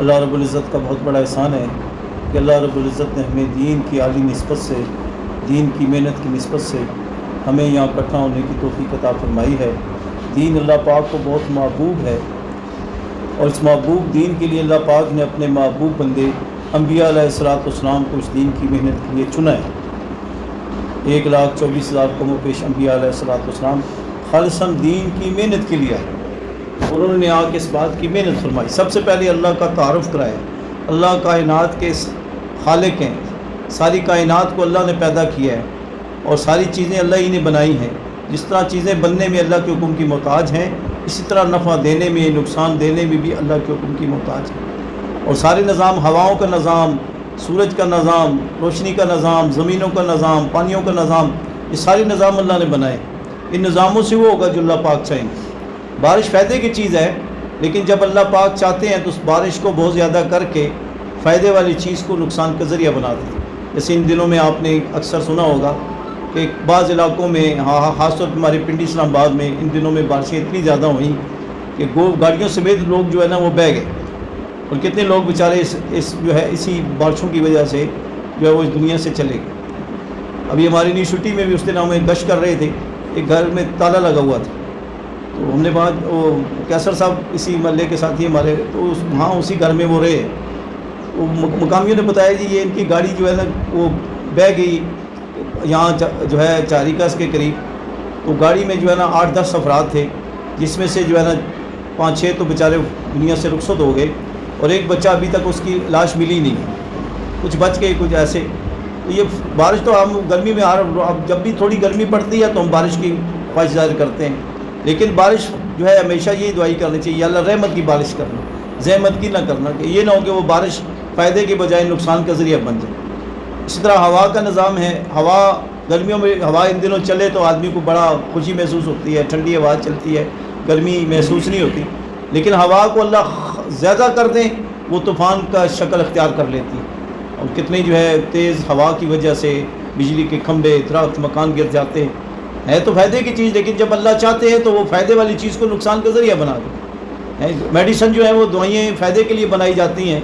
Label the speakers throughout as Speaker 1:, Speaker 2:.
Speaker 1: اللہ رب العزت کا بہت بڑا احسان ہے کہ اللہ رب العزت نے ہمیں دین کی عالی نسبت سے، دین کی محنت کی نسبت سے ہمیں یہاں اکٹھا ہونے کی توفیق عطا فرمائی ہے۔ دین اللہ پاک کو بہت محبوب ہے، اور اس محبوب دین کے لیے اللہ پاک نے اپنے محبوب بندے انبیاء علیہ السلام کو اس دین کی محنت کے لیے چنا ہے۔ 1,24,000 کم و بیش انبیاء علیہ السلام خالصاً دین کی محنت کے لیے آئے، انہوں نے آ کے اس بات کی محنت فرمائی۔ سب سے پہلے اللہ کا تعارف کرایا۔ اللہ کائنات کے خالق ہیں، ساری کائنات کو اللہ نے پیدا کیا ہے، اور ساری چیزیں اللہ ہی نے بنائی ہیں۔ جس طرح چیزیں بننے میں اللہ کے حکم کی محتاج ہیں، اسی طرح نفع دینے میں، نقصان دینے میں بھی اللہ کے حکم کی محتاج ہیں۔ اور سارے نظام، ہواؤں کا نظام، سورج کا نظام، روشنی کا نظام، زمینوں کا نظام، پانیوں کا نظام، یہ سارے نظام اللہ نے بنائے۔ ان نظاموں سے وہ ہوگا جو اللہ پاک چاہیں گے۔ بارش فائدے کی چیز ہے، لیکن جب اللہ پاک چاہتے ہیں تو اس بارش کو بہت زیادہ کر کے فائدے والی چیز کو نقصان کا ذریعہ بنا دیتے ہیں۔ جیسے ان دنوں میں آپ نے اکثر سنا ہوگا کہ بعض علاقوں میں، خاص طور پر ہمارے پنڈی اسلام آباد میں ان دنوں میں بارشیں اتنی زیادہ ہوئیں کہ گاڑیوں سمیت لوگ جو ہے نا وہ بہہ گئے، اور کتنے لوگ بیچارے اسی بارشوں کی وجہ سے جو ہے وہ اس دنیا سے چلے گئے۔ ابھی ہماری یونیورسٹی میں بھی اس دن ہمیں گشت کر رہے تھے، ایک گھر میں تالا لگا ہوا تھا، تو ہم نے بعد وہ کیسر صاحب اسی محلے کے ساتھی ہمارے، تو وہاں اسی گھر میں وہ رہے، وہ مقامیوں نے بتایا جی یہ ان کی گاڑی جو ہے نا وہ بہہ گئی یہاں جو ہے چاریکاس کے قریب، تو گاڑی میں جو ہے نا 8-10 افراد تھے، جس میں سے جو ہے نا 5-6 تو بیچارے دنیا سے رخصت ہو گئے، اور ایک بچہ ابھی تک اس کی لاش ملی نہیں، کچھ بچ گئے کچھ ایسے۔ تو یہ بارش تو ہم گرمی میں اب جب بھی تھوڑی گرمی پڑتی ہے تو ہم بارش کی خواہش ظاہر کرتے ہیں، لیکن بارش جو ہے ہمیشہ یہی دعائی کرنی چاہیے، یا اللہ رحمت کی بارش کرنا، زحمت کی نہ کرنا، کہ یہ نہ ہو کہ وہ بارش فائدے کے بجائے نقصان کا ذریعہ بن جائے۔ اسی طرح ہوا کا نظام ہے، ہوا گرمیوں میں ہوا ان دنوں چلے تو آدمی کو بڑا خوشی محسوس ہوتی ہے، ٹھنڈی ہوا چلتی ہے، گرمی محسوس نہیں ہوتی، لیکن ہوا کو اللہ زیادہ کر دیں وہ طوفان کا شکل اختیار کر لیتی ہے، اور کتنی جو ہے تیز ہوا کی وجہ سے بجلی کے کھمبے، درخت، مکان گر جاتے ہیں۔ تو فائدے کی چیز، لیکن جب اللہ چاہتے ہیں تو وہ فائدے والی چیز کو نقصان کا ذریعہ بنا دیں۔ میڈیسن جو ہے وہ دوائیں فائدے کے لیے بنائی جاتی ہیں،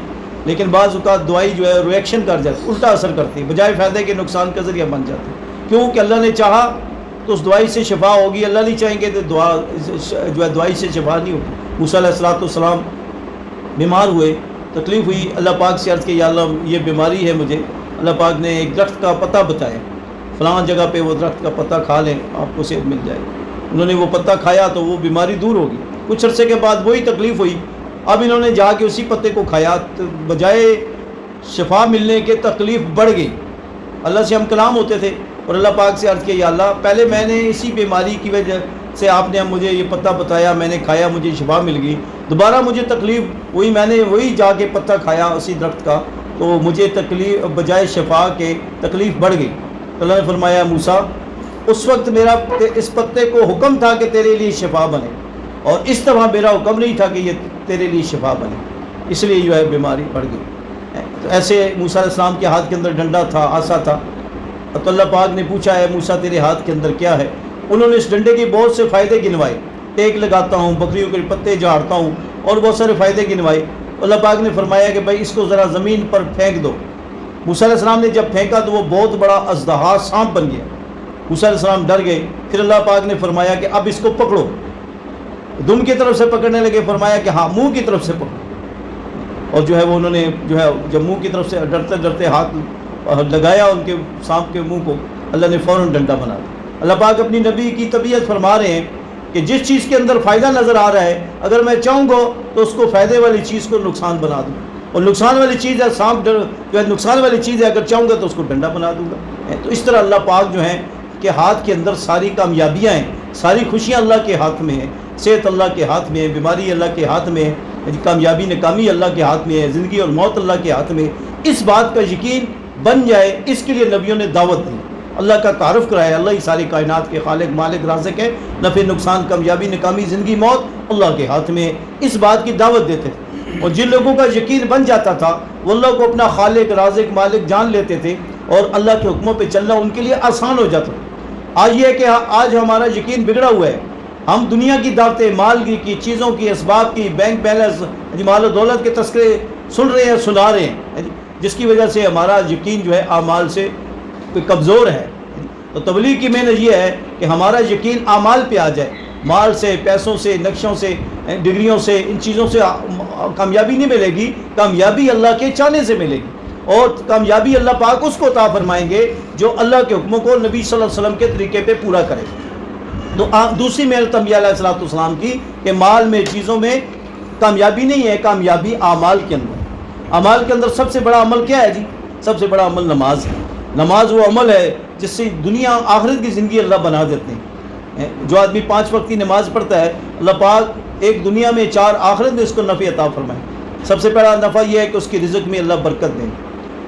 Speaker 1: لیکن بعض اوقات دوائی جو ہے ریئیکشن کر جاتی ہے، الٹا اثر کرتی ہے، بجائے فائدے کے نقصان کا ذریعہ بن جاتی ہے۔ کیوں کہ اللہ نے چاہا تو اس دوائی سے شفا ہوگی، اللہ نہیں چاہیں گے تو جو ہے دوائی سے شفا نہیں ہوگی۔ موسیٰ علیہ السلام بیمار ہوئے، تکلیف ہوئی، اللہ پاک سے عرض کہ یا اللہ یہ بیماری ہے مجھے۔ اللہ پاک نے ایک درخت کا پتہ بتایا، فلاں جگہ پہ وہ درخت کا پتہ کھا لیں آپ کو صحت مل جائے۔ انہوں نے وہ پتہ کھایا تو وہ بیماری دور ہوگی۔ کچھ عرصے کے بعد وہی تکلیف ہوئی، اب انہوں نے جا کے اسی پتے کو کھایا، بجائے شفا ملنے کے تکلیف بڑھ گئی۔ اللہ سے ہم کلام ہوتے تھے اور اللہ پاک سے عرض کیا یا اللہ پہلے میں نے اسی بیماری کی وجہ سے آپ نے مجھے یہ پتہ بتایا، میں نے کھایا، مجھے شفا مل گئی، دوبارہ مجھے تکلیف ہوئی، میں نے وہی جا کے پتہ کھایا اسی درخت کا، تو مجھے تکلیف بجائے شفا کے تکلیف بڑھ گئی۔ اللہ نے فرمایا موسیٰ اس وقت میرا اس پتے کو حکم تھا کہ تیرے لیے شفا بنے، اور اس طرح میرا حکم نہیں تھا کہ یہ تیرے لیے شفا بنے، اس لیے جو ہے بیماری بڑھ گئی۔ تو ایسے موسیٰ علیہ السلام کے ہاتھ کے اندر ڈنڈا تھا، عصا تھا، تو اللہ پاک نے پوچھا ہے موسیٰ تیرے ہاتھ کے اندر کیا ہے؟ انہوں نے اس ڈنڈے کے بہت سے فائدے گنوائے، ٹیک لگاتا ہوں، بکریوں کے پتے جھاڑتا ہوں، اور بہت سارے فائدے گنوائے۔ اللہ پاک نے فرمایا کہ بھائی اس کو ذرا زمین پر پھینک دو۔ موسیٰ علیہ السلام نے جب پھینکا تو وہ بہت بڑا اژدہا سانپ بن گیا۔ موسیٰ علیہ السلام ڈر گئے، پھر اللہ پاک نے فرمایا کہ اب اس کو پکڑو۔ دم کی طرف سے پکڑنے لگے، فرمایا کہ ہاں منہ کی طرف سے پکڑو، اور جو ہے وہ انہوں نے جو ہے جب منہ کی طرف سے ڈرتے ڈرتے ہاتھ لگایا ان کے سانپ کے منہ کو، اللہ نے فوراً ڈنڈا بنا دیا۔ اللہ پاک اپنی نبی کی طبیعت فرما رہے ہیں کہ جس چیز کے اندر فائدہ نظر آ رہا ہے اگر میں چاہوں گا تو اس کو فائدے والی چیز کو نقصان بنا دوں، اور نقصان والی چیز ہے سانپ جو ہے نقصان والی چیز ہے، اگر چاہوں گا تو اس کو ڈنڈا بنا دوں گا۔ تو اس طرح اللہ پاک جو ہیں کہ ہاتھ کے اندر ساری کامیابیاں ہیں، ساری خوشیاں اللہ کے ہاتھ میں ہیں، صحت اللہ کے ہاتھ میں ہے، بیماری اللہ کے ہاتھ میں ہے، کامیابی ناکامی اللہ کے ہاتھ میں ہے، زندگی اور موت اللہ کے ہاتھ میں ہے۔ اس بات کا یقین بن جائے، اس کے لیے نبیوں نے دعوت دی، اللہ کا تعارف کرایا، اللہ ہی ساری کائنات کے خالق مالک رازق ہے، نفع نقصان کامیابی ناکامی زندگی موت اللہ کے ہاتھ میں ہے، اس بات کی دعوت دیتے تھے۔ اور جن لوگوں کا یقین بن جاتا تھا وہ اللہ کو اپنا خالق رازق مالک جان لیتے تھے، اور اللہ کے حکموں پہ چلنا ان کے لیے آسان ہو جاتا۔ آج یہ ہے کہ آج ہمارا یقین بگڑا ہوا ہے، ہم دنیا کی دعوتیں، مال کی چیزوں کی، اسباب کی، بینک بیلنس، مال و دولت کے تذکرے سن رہے ہیں، سنا رہے ہیں، جس کی وجہ سے ہمارا یقین جو ہے اعمال سے کمزور ہے۔ تو تبلیغ کی محنت یہ ہے کہ ہمارا یقین اعمال پہ آ جائے، مال سے، پیسوں سے، نقشوں سے، ڈگریوں سے، ان چیزوں سے کامیابی نہیں ملے گی، کامیابی اللہ کے چاہنے سے ملے گی، اور کامیابی اللہ پاک اس کو عطا فرمائیں گے جو اللہ کے حکموں کو نبی صلی اللہ علیہ وسلم کے طریقے پہ پورا کرے۔ تو دوسری محنت انبیاء علیہ السلام کی کہ مال میں، چیزوں میں کامیابی نہیں ہے، کامیابی اعمال کے اندر۔ اعمال کے اندر سب سے بڑا عمل کیا ہے جی؟ سب سے بڑا عمل نماز ہے۔ نماز وہ عمل ہے جس سے دنیا آخرت کی زندگی اللہ بنا دیتے ہیں۔ جو آدمی 5 وقت کی نماز پڑھتا ہے، اللہ پاک ایک دنیا میں 4 آخرت میں اس کو نفع عطا فرمائے۔ سب سے پہلا نفع یہ ہے کہ اس کی رزق میں اللہ برکت دیں،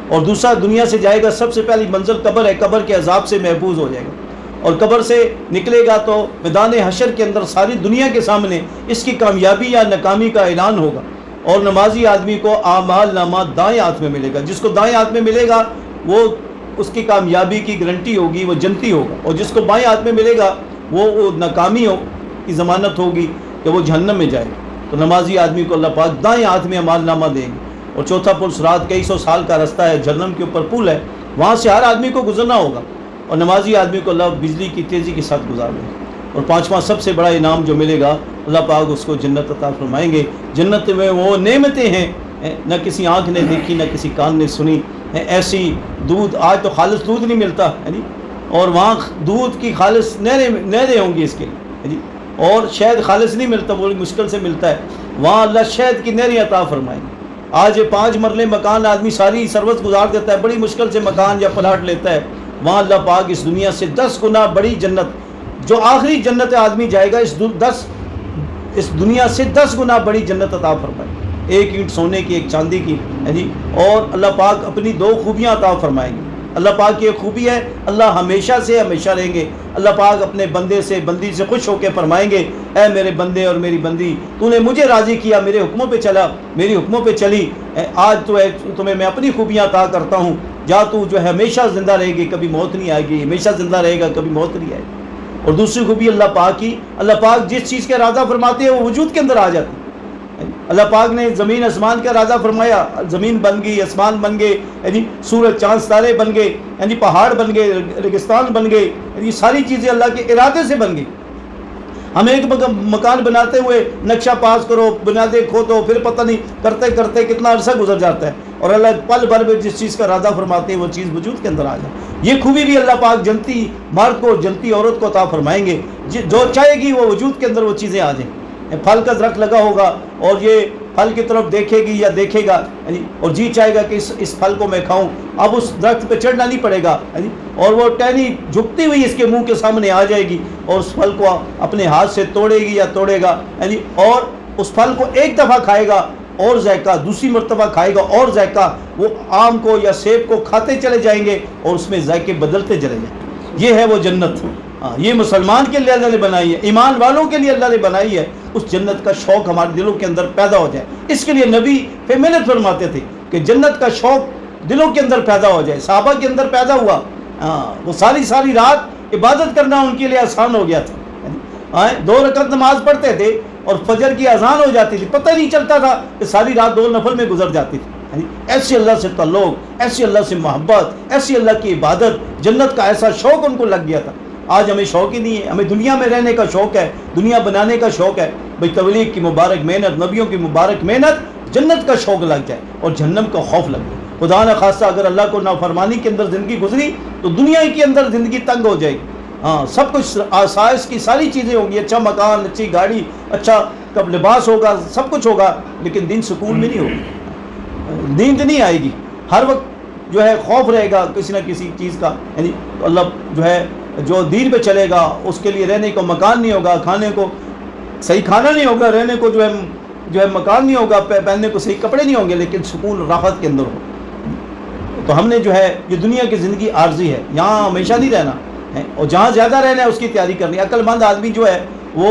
Speaker 1: اور دوسرا دنیا سے جائے گا، سب سے پہلی منزل قبر ہے، قبر کے عذاب سے محفوظ ہو جائے گا، اور قبر سے نکلے گا تو میدان حشر کے اندر ساری دنیا کے سامنے اس کی کامیابی یا ناکامی کا اعلان ہوگا۔ اور نمازی آدمی کو اعمال نامہ دائیں ہاتھ میں ملے گا، جس کو دائیں ہاتھ میں ملے گا وہ اس کی کامیابی کی گارنٹی ہوگی، وہ جنتی ہوگا، اور جس کو بائیں ہاتھ میں ملے گا وہ ناکامی کی ضمانت ہوگی کہ وہ جہنم میں جائے گا۔ تو نمازی آدمی کو اللہ پاک دائیں ہاتھ میں اعمال نامہ دیں گے۔ اور چوتھا پل صراط کئی سو سال کا رستہ ہے، جہنم کے اوپر پل ہے، وہاں سے ہر آدمی کو گزرنا ہوگا، اور نمازی آدمی کو اللہ بجلی کی تیزی کے ساتھ گزار دیں گے۔ اور پانچواں سب سے بڑا انعام جو ملے گا، اللہ پاک اس کو جنت عطا فرمائیں گے۔ جنت میں وہ نعمتیں ہیں نہ کسی آنکھ نے دیکھی، نہ کسی کان نے سنی، ایسی دودھ، آج تو خالص دودھ نہیں ملتا ہے جی، اور وہاں دودھ کی خالص نہریں ہوں گی اس کے لیے جی، اور شہد خالص نہیں ملتا، بڑی مشکل سے ملتا ہے، وہاں اللہ شہد کی نہریں عطا فرمائیں گے۔ آج 5 مرلے مکان آدمی ساری سروت گزار دیتا ہے، بڑی مشکل سے مکان یا پلاٹ لیتا ہے، وہاں اللہ پاک اس دنیا سے 10 گنا بڑی جنت، جو آخری جنت آدمی جائے گا، اس دنیا سے 10 گنا بڑی جنت عطا فرمائے، 1 اینٹ سونے کی، 1 چاندی کی جی۔ اور اللہ پاک اپنی 2 خوبیاں عطا فرمائیں گے۔ اللہ پاک کی ایک خوبی ہے، اللہ ہمیشہ سے ہمیشہ رہیں گے۔ اللہ پاک اپنے بندے سے، بندی سے خوش ہو کے فرمائیں گے، اے میرے بندے اور میری بندی، تو نے مجھے راضی کیا، میرے حکموں پہ چلا، میری حکموں پہ چلی، آج تمہیں میں اپنی خوبیاں عطا کرتا ہوں، جا تو جو ہے ہمیشہ زندہ رہے گی، کبھی موت نہیں آئے گی، ہمیشہ زندہ رہے گا، کبھی موت نہیں آئے گی۔ اور دوسری خوبی اللہ پاک کی، اللہ پاک جس چیز کا ارادہ فرماتے ہیں وہ وجود کے اندر آ جاتی ہے۔ اللہ پاک نے زمین آسمان کا ارادہ فرمایا، زمین بن گئی، آسمان بن گئے، یعنی سورج چاند ستارے بن گئے، یعنی پہاڑ بن گئے، ریگستان بن گئے، یہ ساری چیزیں اللہ کے ارادے سے بن گئی۔ ہم ایک مکان بناتے ہوئے نقشہ پاس کرو، بنیادیں کھودو، پھر پتہ نہیں کرتے کرتے کتنا عرصہ گزر جاتا ہے، اور اللہ پل بھر میں جس چیز کا ارادہ فرماتے ہیں وہ چیز وجود کے اندر آ جائے۔ یہ خوبی بھی اللہ پاک جنتی مرد کو، جنتی عورت کو عطا فرمائیں گے، جو چاہے گی وہ وجود کے اندر وہ چیزیں آ جائیں۔ پھل کا درخت لگا ہوگا اور یہ پھل کی طرف دیکھے گی یا دیکھے گا اور جی چاہے گا کہ اس پھل کو میں کھاؤں، اب اس درخت پہ چڑھنا نہیں پڑے گا، اور وہ ٹہنی جھکتی ہوئی اس کے منہ کے سامنے آ جائے گی، اور اس پھل کو اپنے ہاتھ سے توڑے گی یا توڑے گا، اور اس پھل کو ایک دفعہ کھائے گا اور ذائقہ، دوسری مرتبہ کھائے گا اور ذائقہ، وہ آم کو یا سیب کو کھاتے چلے جائیں گے اور اس میں ذائقے بدلتے چلے جائیں گے۔ یہ ہے وہ جنت، یہ مسلمان کے لیے اللہ نے بنائی ہے، ایمان والوں کے لیے اللہ نے بنائی ہے۔ اس جنت کا شوق ہمارے دلوں کے اندر پیدا ہو جائے، اس کے لیے نبی پہ محنت فرماتے تھے کہ جنت کا شوق دلوں کے اندر پیدا ہو جائے۔ صحابہ کے اندر پیدا ہوا، وہ ساری رات عبادت کرنا ان کے لیے آسان ہو گیا تھا۔ 2 رکعت نماز پڑھتے تھے اور فجر کی اذان ہو جاتی تھی، پتہ نہیں چلتا تھا کہ ساری رات 2 نفل میں گزر جاتی تھی۔ ایسے اللہ سے تعلق، ایسی اللہ سے محبت، ایسی اللہ کی عبادت، جنت کا ایسا شوق ان کو لگ گیا تھا۔ آج ہمیں شوق ہی نہیں ہے، ہمیں دنیا میں رہنے کا شوق ہے، دنیا بنانے کا شوق ہے۔ بھئی تبلیغ کی مبارک محنت، نبیوں کی مبارک محنت، جنت کا شوق لگ جائے اور جہنم کا خوف لگ جائے۔ خدا نہ خواستہ اگر اللہ کو نافرمانی کے اندر زندگی گزری تو دنیا کے اندر زندگی تنگ ہو جائے گی۔ سب کچھ آسائش کی ساری چیزیں ہوں گی، اچھا مکان، اچھی گاڑی، اچھا کب لباس ہوگا، سب کچھ ہوگا، لیکن دن سکون میں نہیں ہوگی، نیند نہیں آئے گی، ہر وقت جو ہے خوف رہے گا کسی نہ کسی چیز کا۔ تو اللہ جو ہے جو دین پہ چلے گا اس کے لیے رہنے کو مکان نہیں ہوگا، کھانے کو صحیح کھانا نہیں ہوگا، رہنے کو جو ہے مکان نہیں ہوگا، پہننے کو صحیح کپڑے نہیں ہوں گے، لیکن سکون راحت کے اندر ہو۔ تو ہم نے جو ہے یہ دنیا کی زندگی عارضی ہے، یہاں ہمیشہ نہیں رہنا ہے، اور جہاں زیادہ رہنا ہے اس کی تیاری کرنی ہے۔ عقل مند آدمی جو ہے وہ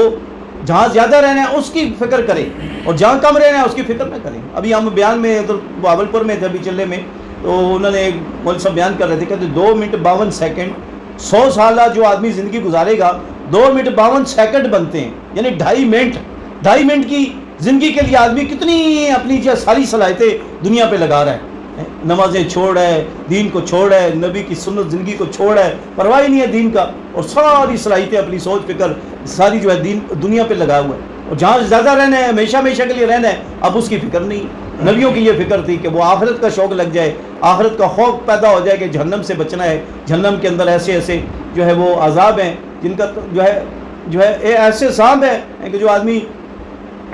Speaker 1: جہاں زیادہ رہنا ہے اس کی فکر کرے، اور جہاں کم رہنا ہے اس کی فکر نہ کرے۔ ابھی ہم بیان میں ادھر بہاولپور میں تھے، ابھی چلے میں، تو انہوں نے ایک مولوی صاحب بیان کر رہے تھے، کہتے 2 منٹ 52 سیکنڈ 100 سالہ جو آدمی زندگی گزارے گا، 2 منٹ 52 سیکنڈ بنتے ہیں، یعنی 2.5 منٹ کی زندگی کے لیے آدمی کتنی اپنی جو ساری صلاحیتیں دنیا پہ لگا رہا ہے، نمازیں چھوڑ رہا ہے، دین کو چھوڑ رہا ہے، نبی کی سنت زندگی کو چھوڑ رہا ہے، پرواہ نہیں ہے دین کا، اور ساری صلاحیتیں اپنی سوچ فکر ساری جو ہے دین دنیا پہ لگا ہوا ہے، اور جہاں زیادہ رہنا ہے، ہمیشہ کے لیے رہنا ہے، اب اس کی فکر نہیں۔ نبیوں کی یہ فکر تھی کہ وہ آخرت کا شوق لگ جائے، آخرت کا خوف پیدا ہو جائے کہ جہنم سے بچنا ہے، جہنم کے اندر ایسے جو ہے وہ عذاب ہیں جن کا جو ہے ایسے سانپ ہیں کہ جو آدمی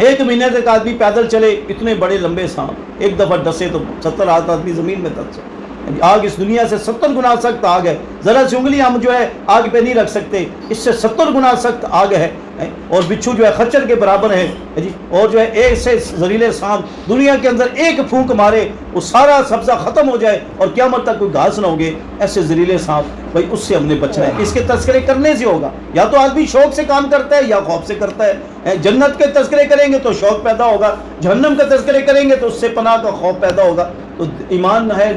Speaker 1: 1 مہینے تک آدمی پیدل چلے، اتنے بڑے لمبے سانپ، ایک دفعہ ڈسے تو 70 ہاتھ آدمی زمین میں دس جائے۔ آگ اس دنیا سے 70 گنا سخت آگ ہے، ذرا سی انگلی ہم جو ہے آگ پہ نہیں رکھ سکتے، اس سے 70 گنا سخت آگ ہے، اور بچھو جو ہے خچر کے برابر ہے جی، اور جو ہے ایک سے زہریلے سانپ دنیا کے اندر ایک پھونک مارے وہ سارا سبزہ ختم ہو جائے اور قیامت تک کوئی گھاس نہ ہوگے، ایسے زہریلے سانپ، بھائی اس سے ہم نے بچنا ہے۔ اس کے تذکرے کرنے سے ہوگا، یا تو آدمی شوق سے کام کرتا ہے یا خوف سے کرتا ہے۔ جنت کے تذکرے کریں گے تو شوق پیدا ہوگا، جہنم کے تذکرے کریں گے تو اس سے پناہ کا خوف پیدا ہوگا۔ تو ایمان ہے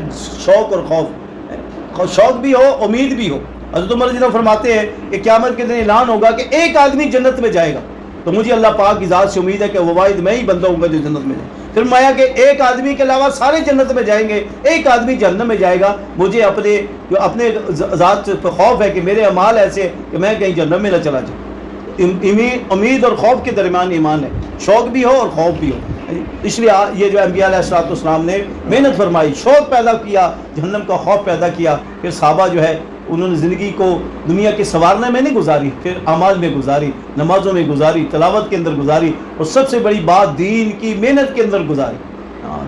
Speaker 1: شوق اور خوف، شوق بھی ہو امید بھی ہو۔ حضرت عمر رضی اللہ فرماتے ہیں کہ قیامت کے دن اعلان ہوگا کہ ایک آدمی جنت میں جائے گا، تو مجھے اللہ پاک کی ذات سے امید ہے کہ وہ واحد میں ہی بندہ ہوں گا جو جنت میں جائے۔ پھر مایا کہ ایک آدمی کے علاوہ سارے جنت میں جائیں گے، ایک آدمی جہنم میں جائے گا، مجھے اپنے ذات پہ خوف ہے کہ میرے اعمال ایسے کہ میں کہیں جہنم میں نہ چلا جاؤں۔ امید اور خوف کے درمیان ایمان ہے، شوق بھی ہو اور خوف بھی ہو۔ اس لیے یہ جو انبیاء علیہ السلام نے محنت فرمائی، شوق پیدا کیا، جہنم کا خوف پیدا کیا۔ پھر صحابہ جو ہے انہوں نے زندگی کو دنیا کے سنوارنے میں نہیں گزاری، پھر اعمال میں گزاری، نمازوں میں گزاری، تلاوت کے اندر گزاری، اور سب سے بڑی بات دین کی محنت کے اندر گزاری،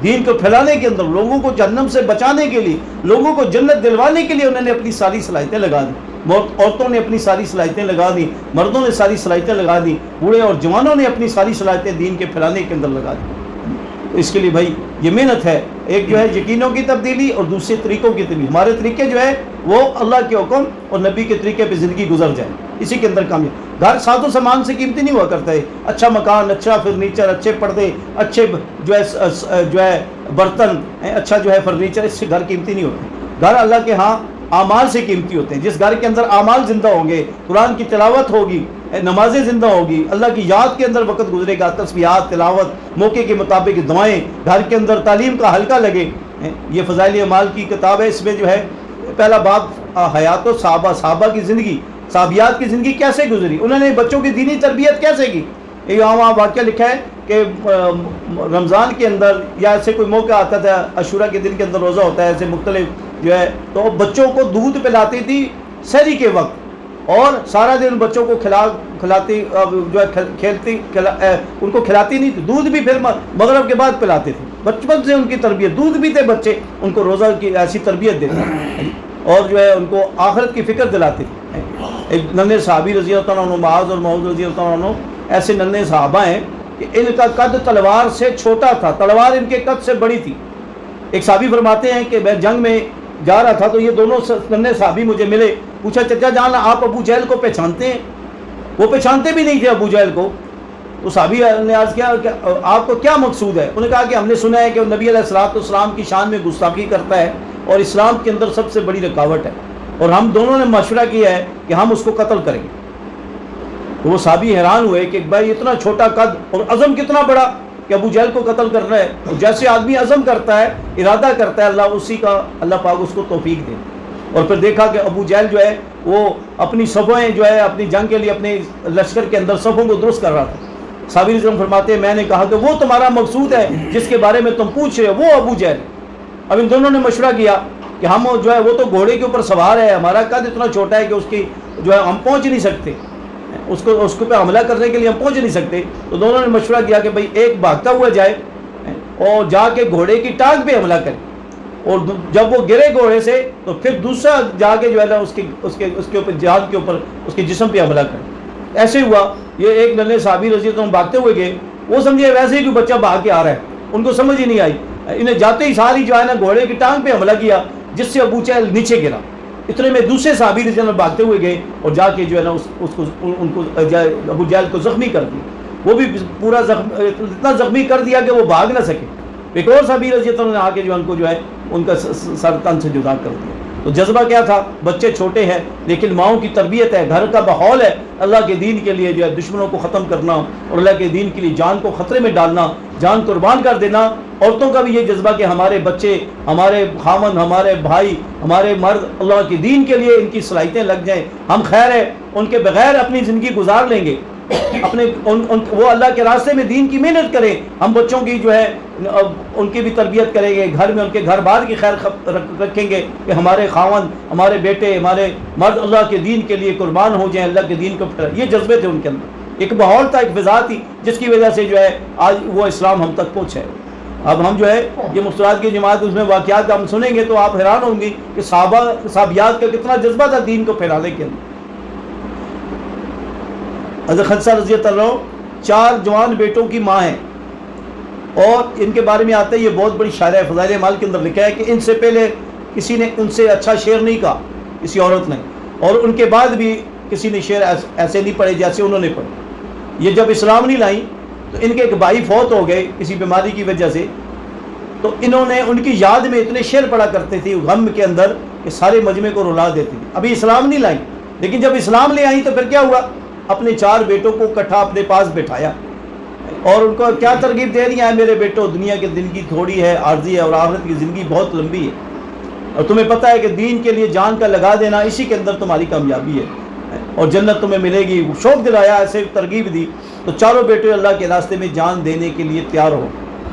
Speaker 1: دین کو پھیلانے کے اندر، لوگوں کو جہنم سے بچانے کے لیے، لوگوں کو جنت دلوانے کے لیے انہوں نے اپنی ساری صلاحیتیں لگا دی۔ عورتوں نے اپنی ساری صلاحیتیں لگا دی، مردوں نے ساری صلاحیتیں لگا دی، بوڑھے اور جوانوں نے اپنی ساری صلاحیتیں دین کے پھیلانے کے اندر لگا دی۔ اس کے لیے بھائی یہ محنت ہے، ایک جو ہے یقینوں کی تبدیلی اور دوسرے طریقوں کی تبدیلی۔ ہمارے طریقے جو ہے وہ اللہ کے حکم اور نبی کے طریقے پہ زندگی گزر جائے، اسی کے اندر کامیاب۔ گھر ساز و سامان سے قیمتی نہیں ہوا کرتا ہے، اچھا مکان، اچھا فرنیچر، اچھے پردے، اچھے جو ہے برتن، اچھا جو ہے فرنیچر، اس سے گھر قیمتی نہیں ہوتے۔ گھر اللہ کے ہاں اعمال سے قیمتی ہوتے ہیں۔ جس گھر کے اندر اعمال زندہ ہوں گے، قرآن کی تلاوت ہوگی، نمازیں زندہ ہوگی، اللہ کی یاد کے اندر وقت گزرے گا، تسبیحات، تلاوت، موقع کے مطابق دعائیں، گھر کے اندر تعلیم کا حلقہ لگے۔ یہ فضائل اعمال کی کتاب ہے، اس میں جو ہے پہلا باب حیات و صحابہ کی زندگی، صحابیات کی زندگی کیسے گزری، انہوں نے بچوں کی دینی تربیت کیسے کی۔ وہاں واقعہ لکھا ہے کہ رمضان کے اندر یا ایسے کوئی موقع آتا تھا، عاشورہ کے دن کے اندر روزہ ہوتا ہے، ایسے مختلف جو ہے، تو بچوں کو دودھ پلاتی تھی سحری کے وقت، اور سارا دن بچوں کو کھلاتی جو ہے کھیلتی ان کو کھلاتی نہیں تھی، دودھ بھی پھر مغرب کے بعد پلاتے تھے۔ بچپن سے ان کی تربیت، دودھ بھی تھے بچے، ان کو روزہ کی ایسی تربیت دیتے اور جو ہے ان کو آخرت کی فکر دلاتے تھے۔ ایک ننھے صحابی رضی اللہ عنہ، معاذ اور معوذ رضی اللہ عنہ، ایسے ننھے صحابہ ہیں کہ ان کا قد تلوار سے چھوٹا تھا، تلوار ان کے قد سے بڑی تھی۔ ایک صحابی فرماتے ہیں کہ میں جنگ میں جا رہا تھا تو یہ دونوں ننھے صحابی مجھے ملے، پوچھا چچا جان آپ ابو جہل کو پہچانتے ہیں؟ وہ پہچانتے بھی نہیں تھے ابو جہل کو۔ تو صحابی نے عرض کیا کہ آپ کو کیا مقصود ہے؟ انہوں نے کہا کہ ہم نے سنا ہے کہ وہ نبی علیہ السلام کی شان میں گستاخی کرتا ہے اور اسلام کے اندر سب سے بڑی رکاوٹ ہے، اور ہم دونوں نے مشورہ کیا ہے کہ ہم اس کو قتل کریں گے۔ تو وہ صحابی حیران ہوئے کہ بھائی اتنا چھوٹا قد اور عزم کتنا بڑا کہ ابو جہل کو قتل کرنا ہے۔ اور جیسے آدمی عزم کرتا ہے، ارادہ کرتا ہے، اللہ پاک اس کو توفیق دے۔ اور پھر دیکھا کہ ابو جہل جو ہے وہ اپنی صفیں جو ہے اپنی جنگ کے لیے اپنے لشکر کے اندر صفوں کو درست کر رہا تھا۔ صحابی رضی اللہ عنہ فرماتے ہیں میں نے کہا کہ وہ تمہارا مقصود ہے جس کے بارے میں تم پوچھ رہے ہو، وہ ابو جہل۔ اب ان دونوں نے مشورہ کیا کہ ہم جو ہے وہ تو گھوڑے کے اوپر سوار ہے، ہمارا قد اتنا چھوٹا ہے کہ اس کی جو ہے ہم پہنچ نہیں سکتے، اس کو پہ حملہ کرنے کے لیے ہم پہنچ نہیں سکتے۔ تو دونوں نے مشورہ کیا کہ بھائی ایک بھاگتا ہوا جائے اور جا کے گھوڑے کی ٹانگ پہ حملہ کرے، اور جب وہ گرے گھوڑے سے تو پھر دوسرا جا کے جو ہے نا اس کے اوپر جہاد کے اوپر اس کے جسم پہ حملہ کرے۔ ایسے ہوا، یہ ایک ننھے صحابی رضی اللہ عنہ بھاگتے ہوئے گئے، وہ سمجھے ویسے ہی کوئی بچہ بھاگ کے آ رہا ہے، ان کو سمجھ ہی نہیں آئی، انہیں جاتے ہی ساری جو ہے نا گھوڑے کی ٹانگ پہ حملہ کیا جس سے ابو جہل نیچے گرا۔ اتنے میں دوسرے صحابی رضی اللہ عنہ بھاگتے ہوئے گئے اور جا کے جو ہے نا ان کو ابو جہل کو زخمی کر دیا، وہ بھی پورا اتنا زخمی کر دیا کہ وہ بھاگ نہ سکے۔ ایک اور صحابی رضی اللہ عنہ نے آ کے جو ان کو جو ہے ان کا سر تن سے جدا کر دیا۔ تو جذبہ کیا تھا؟ بچے چھوٹے ہیں لیکن ماؤں کی تربیت ہے، گھر کا ماحول ہے، اللہ کے دین کے لیے جو ہے دشمنوں کو ختم کرنا اور اللہ کے دین کے لیے جان کو خطرے میں ڈالنا، جان قربان کر دینا۔ عورتوں کا بھی یہ جذبہ کہ ہمارے بچے، ہمارے خاوند، ہمارے بھائی، ہمارے مرد اللہ کے دین کے لیے ان کی صلاحیتیں لگ جائیں، ہم خیر ہے ان کے بغیر اپنی زندگی گزار لیں گے، اپنے وہ اللہ کے راستے میں دین کی محنت کریں، ہم بچوں کی جو ہے ان کی بھی تربیت کریں گے، گھر میں ان کے گھر بار کی خیر رکھیں گے کہ ہمارے خاوند، ہمارے بیٹے، ہمارے مرد اللہ کے دین کے لیے قربان ہو جائیں، اللہ کے دین کو یہ جذبے تھے ان کے اندر، ایک ماحول تھا، ایک فضا تھی جس کی وجہ سے جو ہے آج وہ اسلام ہم تک پہنچا ہے۔ اب ہم جو ہے یہ مستورات کی جماعت اس میں واقعات ہم سنیں گے تو آپ حیران ہوں گے کہ صحابیات کا کتنا جذبہ تھا دین کو پھیلانے کے اندر۔ حضرت خدیجہ رضی اللہ عنہ 4 جوان بیٹوں کی ماں ہیں، اور ان کے بارے میں آتا ہے، یہ بہت بڑی شاعر ہے، فضائل اعمال کے اندر لکھا ہے کہ ان سے پہلے کسی نے ان سے اچھا شعر نہیں کہا کسی عورت نے، اور ان کے بعد بھی کسی نے شعر ایسے نہیں پڑھے جیسے انہوں نے پڑھے۔ یہ جب اسلام نہیں لائیں تو ان کے ایک بھائی فوت ہو گئے کسی بیماری کی وجہ سے، تو انہوں نے ان کی یاد میں اتنے شعر پڑھا کرتے تھے غم کے اندر کہ سارے مجمع کو رلا دیتے تھے۔ ابھی اسلام نہیں لائیں، لیکن جب اسلام لے آئیں تو پھر کیا ہوا؟ اپنے 4 بیٹوں کو اکٹھا اپنے پاس بٹھایا اور ان کو کیا ترغیب دے رہی ہیں، میرے بیٹوں دنیا کی زندگی تھوڑی ہے، عارضی ہے، اور آخرت کی زندگی بہت لمبی ہے، اور تمہیں پتہ ہے کہ دین کے لیے جان کا لگا دینا اسی کے اندر تمہاری کامیابی ہے اور جنت تمہیں ملے گی۔ شوق دلایا، ایسے ترغیب دی، تو چاروں بیٹے اللہ کے راستے میں جان دینے کے لیے تیار ہو،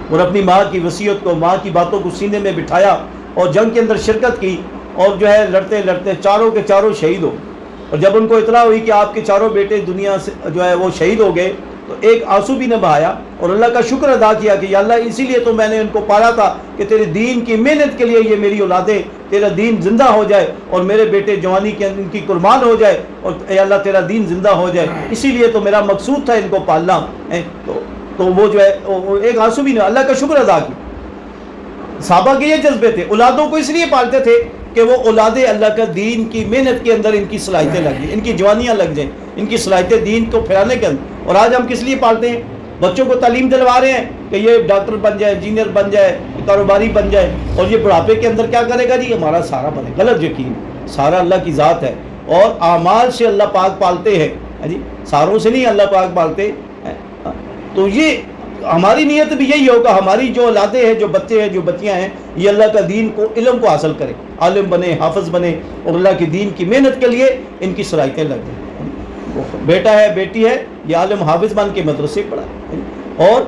Speaker 1: اور اپنی ماں کی وصیت کو، ماں کی باتوں کو سینے میں بٹھایا اور جنگ کے اندر شرکت کی، اور جو ہے لڑتے لڑتے چاروں کے چاروں شہید ہو۔ اور جب ان کو اطلاع ہوئی کہ آپ کے چاروں بیٹے دنیا سے جو ہے وہ شہید ہو گئے تو ایک آنسو بھی نہ بہایا اور اللہ کا شکر ادا کیا کہ یا اللہ اسی لیے تو میں نے ان کو پالا تھا کہ تیرے دین کی محنت کے لیے یہ میری اولادیں تیرا دین زندہ ہو جائے اور میرے بیٹے جوانی کے ان کی قربان ہو جائے اور اے اللہ تیرا دین زندہ ہو جائے، اسی لیے تو میرا مقصود تھا ان کو پالنا۔ تو وہ جو ہے ایک آنسو بھی نہ، اللہ کا شکر ادا کیا۔ صحابہ کے یہ جذبے تھے، اولادوں کو اس لیے پالتے تھے کہ وہ اولادیں اللہ کا دین کی محنت کے اندر ان کی صلاحیتیں لگ جائیں، ان کی جوانیاں لگ جائیں، ان کی صلاحیتیں دین کو پھیلانے کے اندر۔ اور آج ہم کس لیے پالتے ہیں؟ بچوں کو تعلیم دلوا رہے ہیں کہ یہ ڈاکٹر بن جائے، انجینئر بن جائے، کاروباری بن جائے، اور یہ بڑھاپے کے اندر کیا کرے گا جی؟ ہمارا سارا بنے۔ غلط یقین، سارا اللہ کی ذات ہے اور اعمال سے اللہ پاک پالتے ہیں جی، ساروں سے نہیں اللہ پاک پالتے۔ تو یہ ہماری نیت بھی یہی ہوگا، ہماری جو اولادیں ہیں، جو بچے ہیں، جو بچیاں ہیں، یہ اللہ کا دین کو، علم کو حاصل کرے، عالم بنے، حافظ بنے، اور اللہ کے دین کی محنت کے لیے ان کی صلاحیتیں لگ جائیں۔ بیٹا ہے، بیٹی ہے، یہ عالم حافظ بن کے مدرسے پڑھا، اور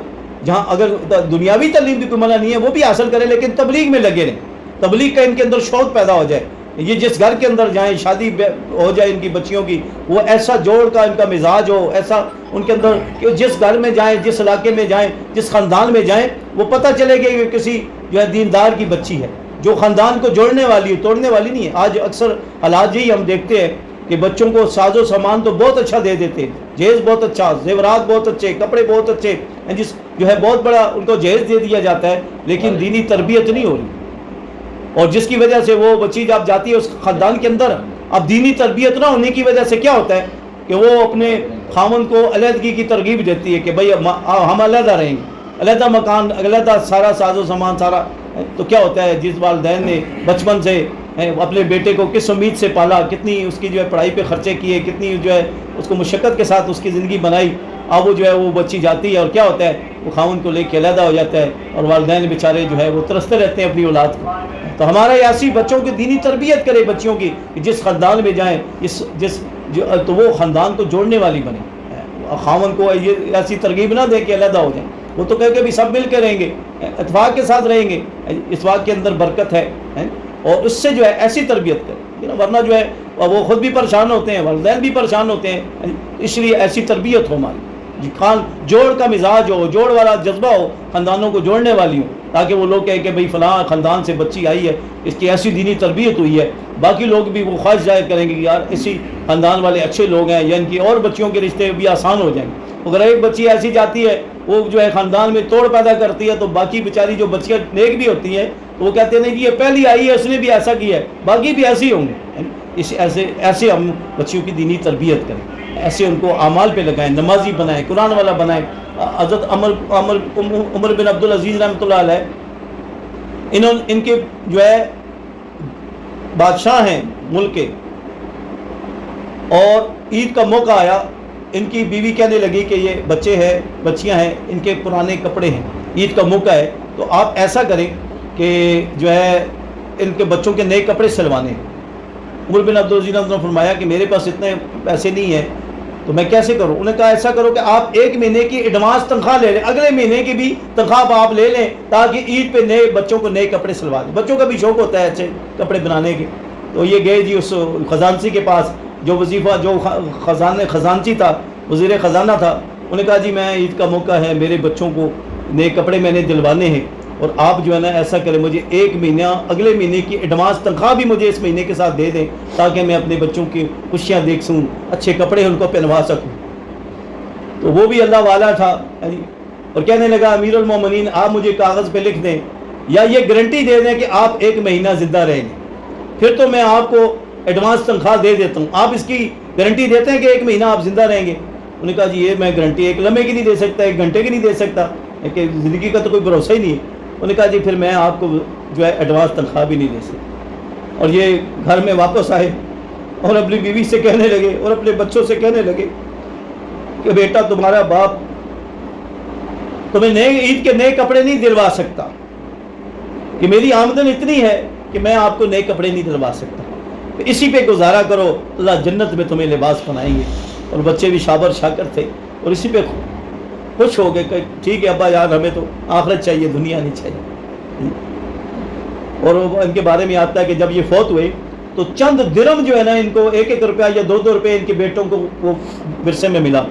Speaker 1: جہاں اگر دنیاوی تعلیم بھی کوئی منع نہیں ہے وہ بھی حاصل کریں، لیکن تبلیغ میں لگے رہیں، تبلیغ کا ان کے اندر شوق پیدا ہو جائے۔ یہ جس گھر کے اندر جائیں، شادی ہو جائے ان کی بچیوں کی، وہ ایسا جوڑ کا ان کا مزاج ہو، ایسا ان کے اندر کہ جس گھر میں جائیں، جس علاقے میں جائیں، جس خاندان میں جائیں، وہ پتہ چلے گا کہ کسی جو ہے دیندار کی بچی ہے، جو خاندان کو جوڑنے والی ہے، توڑنے والی نہیں ہے۔ آج اکثر حالات یہی ہم دیکھتے ہیں کہ بچوں کو ساز و سامان تو بہت اچھا دے دیتے ہیں، جہیز بہت اچھا، زیورات بہت اچھے، کپڑے بہت اچھے، جس جو ہے بہت بڑا ان کو جہیز دے دیا جاتا ہے، لیکن دینی تربیت نہیں ہو رہی، اور جس کی وجہ سے وہ بچی جب جاتی ہے اس خاندان کے اندر، اب دینی تربیت نہ ہونے کی وجہ سے کیا ہوتا ہے کہ وہ اپنے خاوند کو علیحدگی کی ترغیب دیتی ہے کہ بھئی ہم علیحدہ رہیں گے، علیحدہ مکان، علیحدہ سارا ساز و سامان سارا۔ تو کیا ہوتا ہے، جس والدین نے بچپن سے اپنے بیٹے کو کس امید سے پالا، کتنی اس کی جو ہے پڑھائی پہ خرچے کیے، کتنی جو ہے اس کو مشقت کے ساتھ اس کی زندگی بنائی، اب وہ جو ہے وہ بچی جاتی ہے اور کیا ہوتا ہے وہ خاوند کو لے کے علیحدہ ہو جاتا ہے، اور والدین بیچارے جو ہے وہ ترستے رہتے ہیں اپنی اولاد کو۔ تو ہمارا ایسی بچوں کی دینی تربیت کرے بچیوں کی کہ جس خاندان میں جائیں تو وہ خاندان کو جوڑنے والی بنے، خاوند کو یہ ایسی ترغیب نہ دے کہ علیحدہ ہو جائیں، وہ تو کہہ کے بھی سب مل کے رہیں گے، اتفاق کے ساتھ رہیں گے، اس بات کے اندر برکت ہے، اور اس سے جو ہے ایسی تربیت کریں، ورنہ جو ہے وہ خود بھی پریشان ہوتے ہیں، والدین بھی پریشان ہوتے ہیں، اس لیے ایسی تربیت ہو ہماری جی، جوڑ کا مزاج ہو، جوڑ والا جذبہ ہو، خاندانوں کو جوڑنے والی ہو، تاکہ وہ لوگ کہیں کہ بھئی فلاں خاندان سے بچی آئی ہے، اس کی ایسی دینی تربیت ہوئی ہے، باقی لوگ بھی وہ خواہش ظاہر کریں گے کہ یار اسی خاندان والے اچھے لوگ ہیں، یا ان کی اور بچیوں کے رشتے بھی آسان ہو جائیں گے۔ اگر ایک بچی ایسی جاتی ہے وہ جو ہے خاندان میں توڑ پیدا کرتی ہے، تو باقی بیچاری جو بچیاں نیک بھی ہوتی ہیں تو وہ کہتے ہیں نہیں جی یہ پہلی آئی ہے، اس نے بھی ایسا کیا ہے، باقی بھی ایسے ہی ہوں گے۔ ایسے ہم بچیوں کی دینی تربیت کریں، ایسے ان کو اعمال پہ لگائیں، نمازی بنائیں، قرآن والا بنائیں۔ حضرت عمر بن عبدالعزیز رحمۃ اللہ علیہ ان کے جو ہے بادشاہ ہیں ملک کے، اور عید کا موقع آیا، ان کی بیوی کہنے لگی کہ یہ بچے ہیں بچیاں ہیں، ان کے پرانے کپڑے ہیں، عید کا موقع ہے، تو آپ ایسا کریں کہ جو ہے ان کے بچوں کے نئے کپڑے سلوانے۔ عمر بن عبدالعزیز نے فرمایا کہ میرے پاس اتنے پیسے نہیں ہیں تو میں کیسے کروں؟ انہوں نے کہا ایسا کرو کہ آپ 1 مہینے کی ایڈوانس تنخواہ لے لیں، اگلے مہینے کی بھی تنخواہ آپ لے لیں، تاکہ عید پہ نئے بچوں کو نئے کپڑے سلوا دیں۔ بچوں کا بھی شوق ہوتا ہے اچھے کپڑے بنانے کے۔ تو یہ گئے جی اس خزانچی کے پاس، جو وظیفہ جو خزانچی تھا، وزیر خزانہ تھا۔ انہوں نے کہا جی میں عید کا موقع ہے، میرے بچوں کو نئے کپڑے میں نے دلوانے ہیں، اور آپ جو ہے نا ایسا کریں مجھے 1 مہینہ اگلے مہینے کی ایڈوانس تنخواہ بھی مجھے اس مہینے کے ساتھ دے دیں، تاکہ میں اپنے بچوں کی خوشیاں دیکھ سوں، اچھے کپڑے ان کو پہنوا سکوں۔ تو وہ بھی اللہ والا تھا اور کہنے لگا امیر المومنین آپ مجھے کاغذ پہ لکھ دیں یا یہ گارنٹی دے دیں کہ آپ 1 مہینہ زندہ رہیں گے، پھر تو میں آپ کو ایڈوانس تنخواہ دے دیتا ہوں۔ آپ اس کی گارنٹی دیتے ہیں کہ 1 مہینہ آپ زندہ رہیں گے؟ انہوں نے کہا جی یہ میں گارنٹی 1 لمحے کی نہیں دے سکتا، 1 گھنٹے کی نہیں دے سکتا، کہ زندگی کا تو کوئی بھروسہ ہی نہیں ہے۔ انہوں نے کہا جی پھر میں آپ کو جو ہے ایڈوانس تنخواہ بھی نہیں دے سکتا۔ اور یہ گھر میں واپس آئے اور اپنی بیوی سے کہنے لگے اور اپنے بچوں سے کہنے لگے کہ بیٹا تمہارا باپ تمہیں عید کے نئے کپڑے نہیں دلوا سکتا، کہ میری آمدن اتنی ہے کہ میں آپ کو نئے کپڑے نہیں دلوا سکتا، تو اسی پہ گزارا کرو، اللہ جنت میں تمہیں لباس بنائیں گے۔ اور بچے بھی شابر شاکر تھے اور اسی پہ خوش ہو گئے کہ ٹھیک ہے ابا یار ہمیں تو آخرت چاہیے، دنیا نہیں چاہیے۔ اور ان کے بارے میں آتا ہے کہ جب یہ فوت ہوئے تو چند درم جو ہے نا ان کو 1-1 روپیہ یا 2-2 روپے ان کے بیٹوں کو وہ ورثے میں ملا۔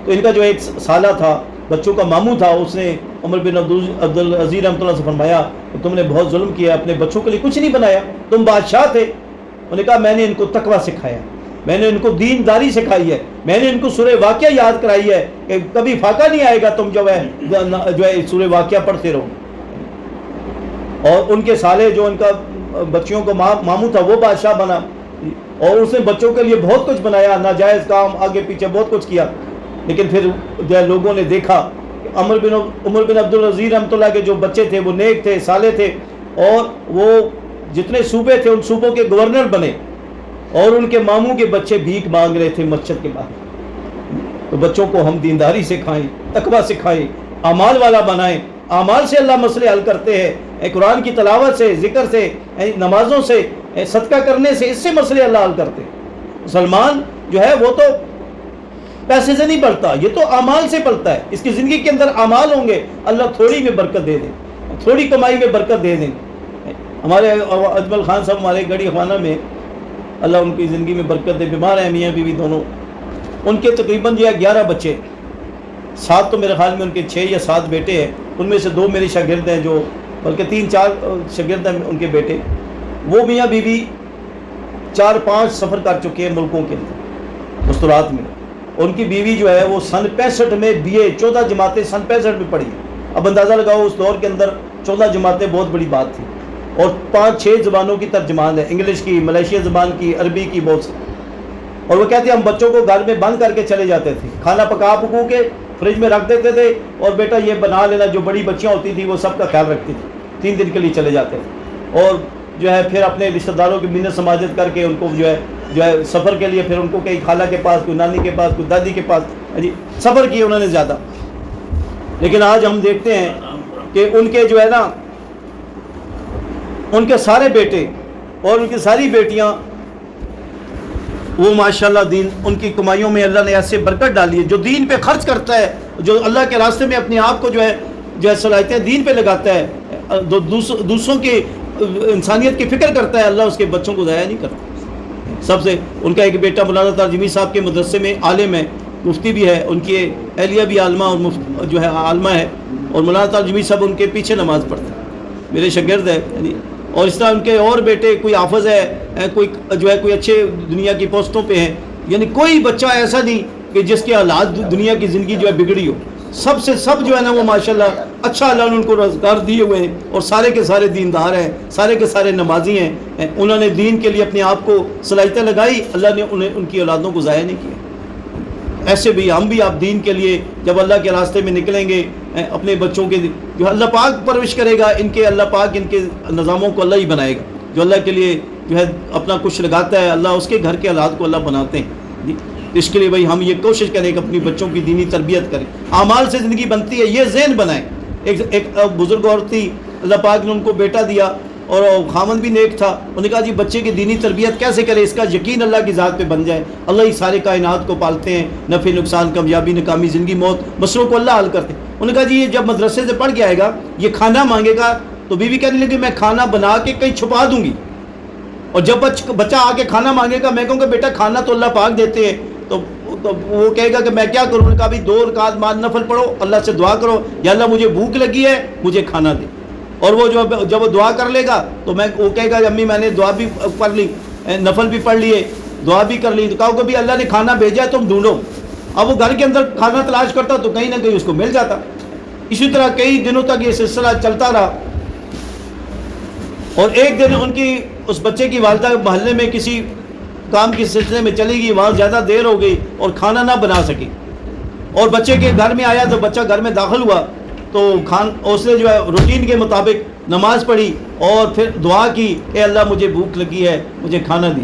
Speaker 1: تو ان کا جو ایک سالہ تھا، بچوں کا ماموں تھا، اس نے عمر بن عبدالعزیز رحمۃ اللہ سے فرمایا کہ تم نے بہت ظلم کیا، اپنے بچوں کے لیے کچھ نہیں بنایا، تم بادشاہ تھے۔ انہوں نے کہا میں نے ان کو تقویٰ سکھایا، میں نے ان کو دینداری سکھائی ہے، میں نے ان کو سورہ واقعہ یاد کرائی ہے کہ کبھی فاقہ نہیں آئے گا، تم جو ہے سورہ واقعہ پڑھتے رہو۔ اور ان کے سالے جو ان کا بچیوں کو ماموں تھا وہ بادشاہ بنا، اور اس نے بچوں کے لیے بہت کچھ بنایا، ناجائز کام آگے پیچھے بہت کچھ کیا۔ لیکن پھر جو ہے لوگوں نے دیکھا کہ عمر بن عبدالعزیز رحمۃ اللہ کے جو بچے تھے وہ نیک تھے، صالح تھے، اور وہ جتنے صوبے تھے ان صوبوں کے گورنر بنے، اور ان کے ماموں کے بچے بھیک مانگ رہے تھے مسجد کے باہر۔ تو بچوں کو ہم دینداری سکھائیں، تقویٰ سکھائیں، اعمال والا بنائیں۔ اعمال سے اللہ مسئلے حل کرتے ہیں، قرآن کی تلاوت سے، ذکر سے، نمازوں سے، صدقہ کرنے سے، اس سے مسئلے اللہ حل کرتے ہیں۔ مسلمان جو ہے وہ تو پیسے سے نہیں پلتا، یہ تو اعمال سے پلتا ہے۔ اس کی زندگی کے اندر اعمال ہوں گے، اللہ تھوڑی میں برکت دے دیں، تھوڑی کمائی میں برکت دے دیں۔ ہمارے اجمل خان صاحب ہمارے گڑی خانہ میں، اللہ ان کی زندگی میں برکت دے، بیمار ہیں میاں بیوی دونوں، ان کے تقریباً جو ہے 11 بچے، 7 تو میرے خیال میں ان کے 6 یا 7 بیٹے ہیں، ان میں سے 2 میرے شاگرد ہیں، جو بلکہ 3-4 شاگرد ہیں ان کے بیٹے۔ وہ میاں بیوی 4-5 سفر کر چکے ہیں ملکوں کے اندر مستورات میں۔ ان کی بیوی جو ہے وہ سن 65 میں BA 14 جماعتیں سن 65 میں پڑھی۔ اب اندازہ لگاؤ اس دور کے اندر 14 جماعتیں بہت بڑی بات تھی، اور 5-6 زبانوں کی ترجمان ہے، انگلش کی، ملیشیا زبان کی، عربی کی، بہت سی۔ اور وہ کہتے ہیں ہم بچوں کو گھر میں بند کر کے چلے جاتے تھے، کھانا پکا پکو کے فریج میں رکھ دیتے تھے، اور بیٹا یہ بنا لینا، جو بڑی بچیاں ہوتی تھیں وہ سب کا خیال رکھتی تھی، 3 دن کے لیے چلے جاتے تھے، اور جو ہے پھر اپنے رشتہ داروں کی منت سماجت کر کے ان کو جو ہے سفر کے لیے پھر ان کو کئی خالہ کے پاس، کوئی نانی کے پاس، کوئی دادی کے پاس، جی سفر کیے انہوں نے زیادہ۔ لیکن آج ہم دیکھتے ہیں کہ ان کے جو ہے نا ان کے سارے بیٹے اور ان کی ساری بیٹیاں وہ ماشاءاللہ دین، ان کی کمائیوں میں اللہ نے ایسے برکت ڈالی ہے۔ جو دین پہ خرچ کرتا ہے، جو اللہ کے راستے میں اپنے آپ کو جو ہے صلاحیتیں دین پہ لگاتا ہے، دوسروں کی انسانیت کی فکر کرتا ہے، اللہ اس کے بچوں کو ضائع نہیں کرتا۔ سب سے ان کا ایک بیٹا مولانا ترجمی صاحب کے مدرسے میں عالم ہے، مفتی بھی ہے، ان کی اہلیہ بھی عالمہ اور جو ہے عالمہ ہے، اور مولانا ترجمی صاحب ان کے پیچھے نماز پڑھتے ہیں، میرے شاگرد ہے۔ اور اس طرح ان کے اور بیٹے، کوئی حافظ ہے، کوئی جو ہے کوئی اچھے دنیا کی پوسٹوں پہ ہیں، یعنی کوئی بچہ ایسا نہیں کہ جس کے حالات دنیا کی زندگی جو ہے بگڑی ہو۔ سب سے سب جو ہے نا وہ ماشاءاللہ اچھا اللہ نے ان کو روزگار دیے ہوئے ہیں، اور سارے کے سارے دیندار ہیں، سارے کے سارے نمازی ہیں۔ انہوں نے دین کے لیے اپنے آپ کو صلاحیتیں لگائی، اللہ نے انہیں ان کی اولادوں کو ضائع نہیں کیا۔ ایسے بھی ہم بھی آپ دین کے لیے جب اللہ کے راستے میں نکلیں گے اپنے بچوں کے جو اللہ پاک پرورش کرے گا ان کے، اللہ پاک ان کے نظاموں کو اللہ ہی بنائے گا. جو اللہ کے لیے جو ہے اپنا کچھ لگاتا ہے اللہ اس کے گھر کے حالات کو اللہ بناتے ہیں. اس کے لیے بھائی ہم یہ کوشش کریں کہ اپنی بچوں کی دینی تربیت کریں. اعمال سے زندگی بنتی ہے، یہ ذہن بنائیں. ایک بزرگ عورت تھی، اللہ پاک نے ان کو بیٹا دیا اور خامند بھی نیک تھا. انہوں نے کہا جی بچے کی دینی تربیت کیسے کرے، اس کا یقین اللہ کی ذات پہ بن جائے. اللہ ہی سارے کائنات کو پالتے ہیں، نفع نقصان کامیابی ناکامی زندگی موت مسئلوں کو اللہ حل کرتے ہیں. انہوں نے کہا جی یہ جب مدرسے سے پڑھ کے آئے گا یہ کھانا مانگے گا تو بیوی کہنے لگی میں کھانا بنا کے کہیں چھپا دوں گی، اور جب بچہ آ کے کھانا مانگے گا میں کہوں گا بیٹا کھانا تو اللہ پاک دیتے ہیں، تو وہ کہے گا کہ میں کیا کروں. انہوں نے کہا بھی 2 رکعت بعد نفل پڑھو، اللہ سے دعا کرو یا اللہ مجھے بھوک لگی ہے مجھے کھانا دے. اور وہ جب وہ دعا کر لے گا تو وہ کہے گا امی میں نے دعا بھی پڑھ لی، نفل بھی پڑھ لیے، دعا بھی کر لی. تو کہا کہ بھی اللہ نے کھانا بھیجا ہے تم ڈھونڈو. اب وہ گھر کے اندر کھانا تلاش کرتا تو کہیں نہ کہیں اس کو مل جاتا. اسی طرح کئی دنوں تک یہ سلسلہ چلتا رہا. اور ایک دن ان کی اس بچے کی والدہ محلے میں کسی کام کے سلسلے میں چلی گئی، وہاں زیادہ دیر ہو گئی اور کھانا نہ بنا سکی. اور بچے کے گھر میں آیا تو بچہ گھر میں داخل ہوا تو اس نے جو ہے روٹین کے مطابق نماز پڑھی اور پھر دعا کی اے اللہ مجھے بھوک لگی ہے مجھے کھانا دی.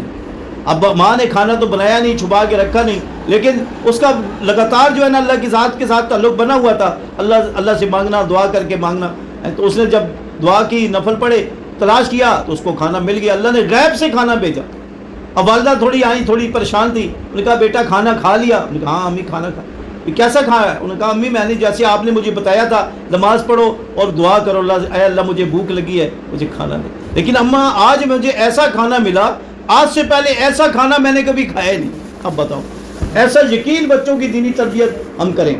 Speaker 1: اب ماں نے کھانا تو بنایا نہیں، چھپا کے رکھا نہیں، لیکن اس کا لگاتار جو ہے نا اللہ کی ذات کے ساتھ تعلق بنا ہوا تھا. اللہ سے مانگنا، دعا کر کے مانگنا. تو اس نے جب دعا کی، نفل پڑھے، تلاش کیا تو اس کو کھانا مل گیا. اللہ نے غیب سے کھانا بھیجا. اب والدہ تھوڑی آئی، تھوڑی پریشان تھی. انہوں نے کہا بیٹا کھانا کھا لیا؟ انہوں نے کہا ہاں امی کھانا کھا. کیسا کھایا؟ انہوں نے کہا امی میں نے جیسے آپ نے مجھے بتایا تھا نماز پڑھو اور دعا کرو اللہ اے اللہ مجھے بھوک لگی ہے مجھے کھانا دے. لیکن اماں آج مجھے ایسا کھانا ملا، آج سے پہلے ایسا کھانا میں نے کبھی کھایا نہیں. اب بتاؤ، ایسا یقین بچوں کی دینی تربیت ہم کریں.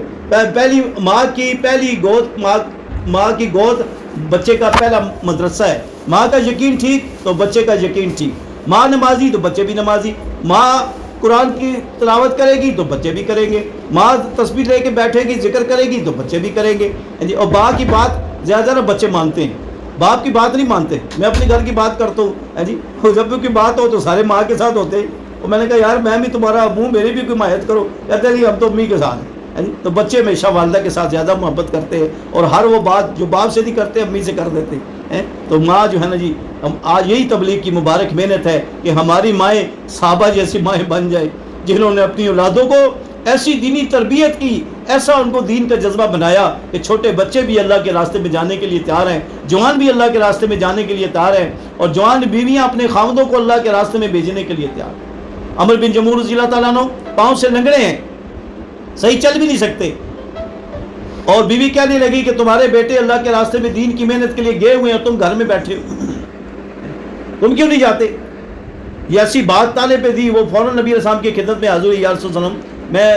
Speaker 1: پہلی ماں کی پہلی گود، ماں کی گود بچے کا پہلا مدرسہ ہے. ماں کا یقین ٹھیک تو بچے کا یقین ٹھیک. ماں نمازی تو بچے بھی نمازی. ماں قرآن کی تلاوت کرے گی تو بچے بھی کریں گے. ماں تسبیح لے کے بیٹھے گی ذکر کرے گی تو بچے بھی کریں گے. اور باپ کی بات زیادہ بچے مانتے ہیں، باپ کی بات نہیں مانتے. میں اپنے گھر کی بات کرتا ہوں جی، جب کی بات ہو تو سارے ماں کے ساتھ ہوتے ہیں. اور میں نے کہا یار میں بھی تمہارا ابو، میری بھی کوئی حمایت کرو. کہتے ہیں ہم تو امی کے ساتھ ہیں. تو بچے ہمیشہ والدہ کے ساتھ زیادہ محبت کرتے ہیں اور ہر وہ بات جو باپ سے نہیں کرتے امی سے کر دیتے ہیں. تو ماں جو ہے نا جی، ہم آج یہی تبلیغ کی مبارک محنت ہے کہ ہماری مائیں صحابہ جیسی مائیں بن جائیں جنہوں نے اپنی اولادوں کو ایسی دینی تربیت کی، ایسا ان کو دین کا جذبہ بنایا کہ چھوٹے بچے بھی اللہ کے راستے میں جانے کے لیے تیار ہیں، جوان بھی اللہ کے راستے میں جانے کے لیے تیار ہیں، اور جوان بیویاں اپنے خاوندوں کو اللہ کے راستے میں بھیجنے کے لیے تیار ہیں. عمر بن جمور رضی اللہ تعالیٰ عنہ پاؤں سے لنگڑے ہیں، صحیح چل بھی نہیں سکتے، اور بیوی کہنے لگی کہ تمہارے بیٹے اللہ کے راستے میں دین کی محنت کے لیے گئے ہوئے ہیں اور تم گھر میں بیٹھے ہو، تم کیوں نہیں جاتے؟ یہ ایسی بات تانے پہ دی. وہ فوراً نبی علیہ السلام کی خدمت میں حاضر ہوئی، یا رسول اللہ میں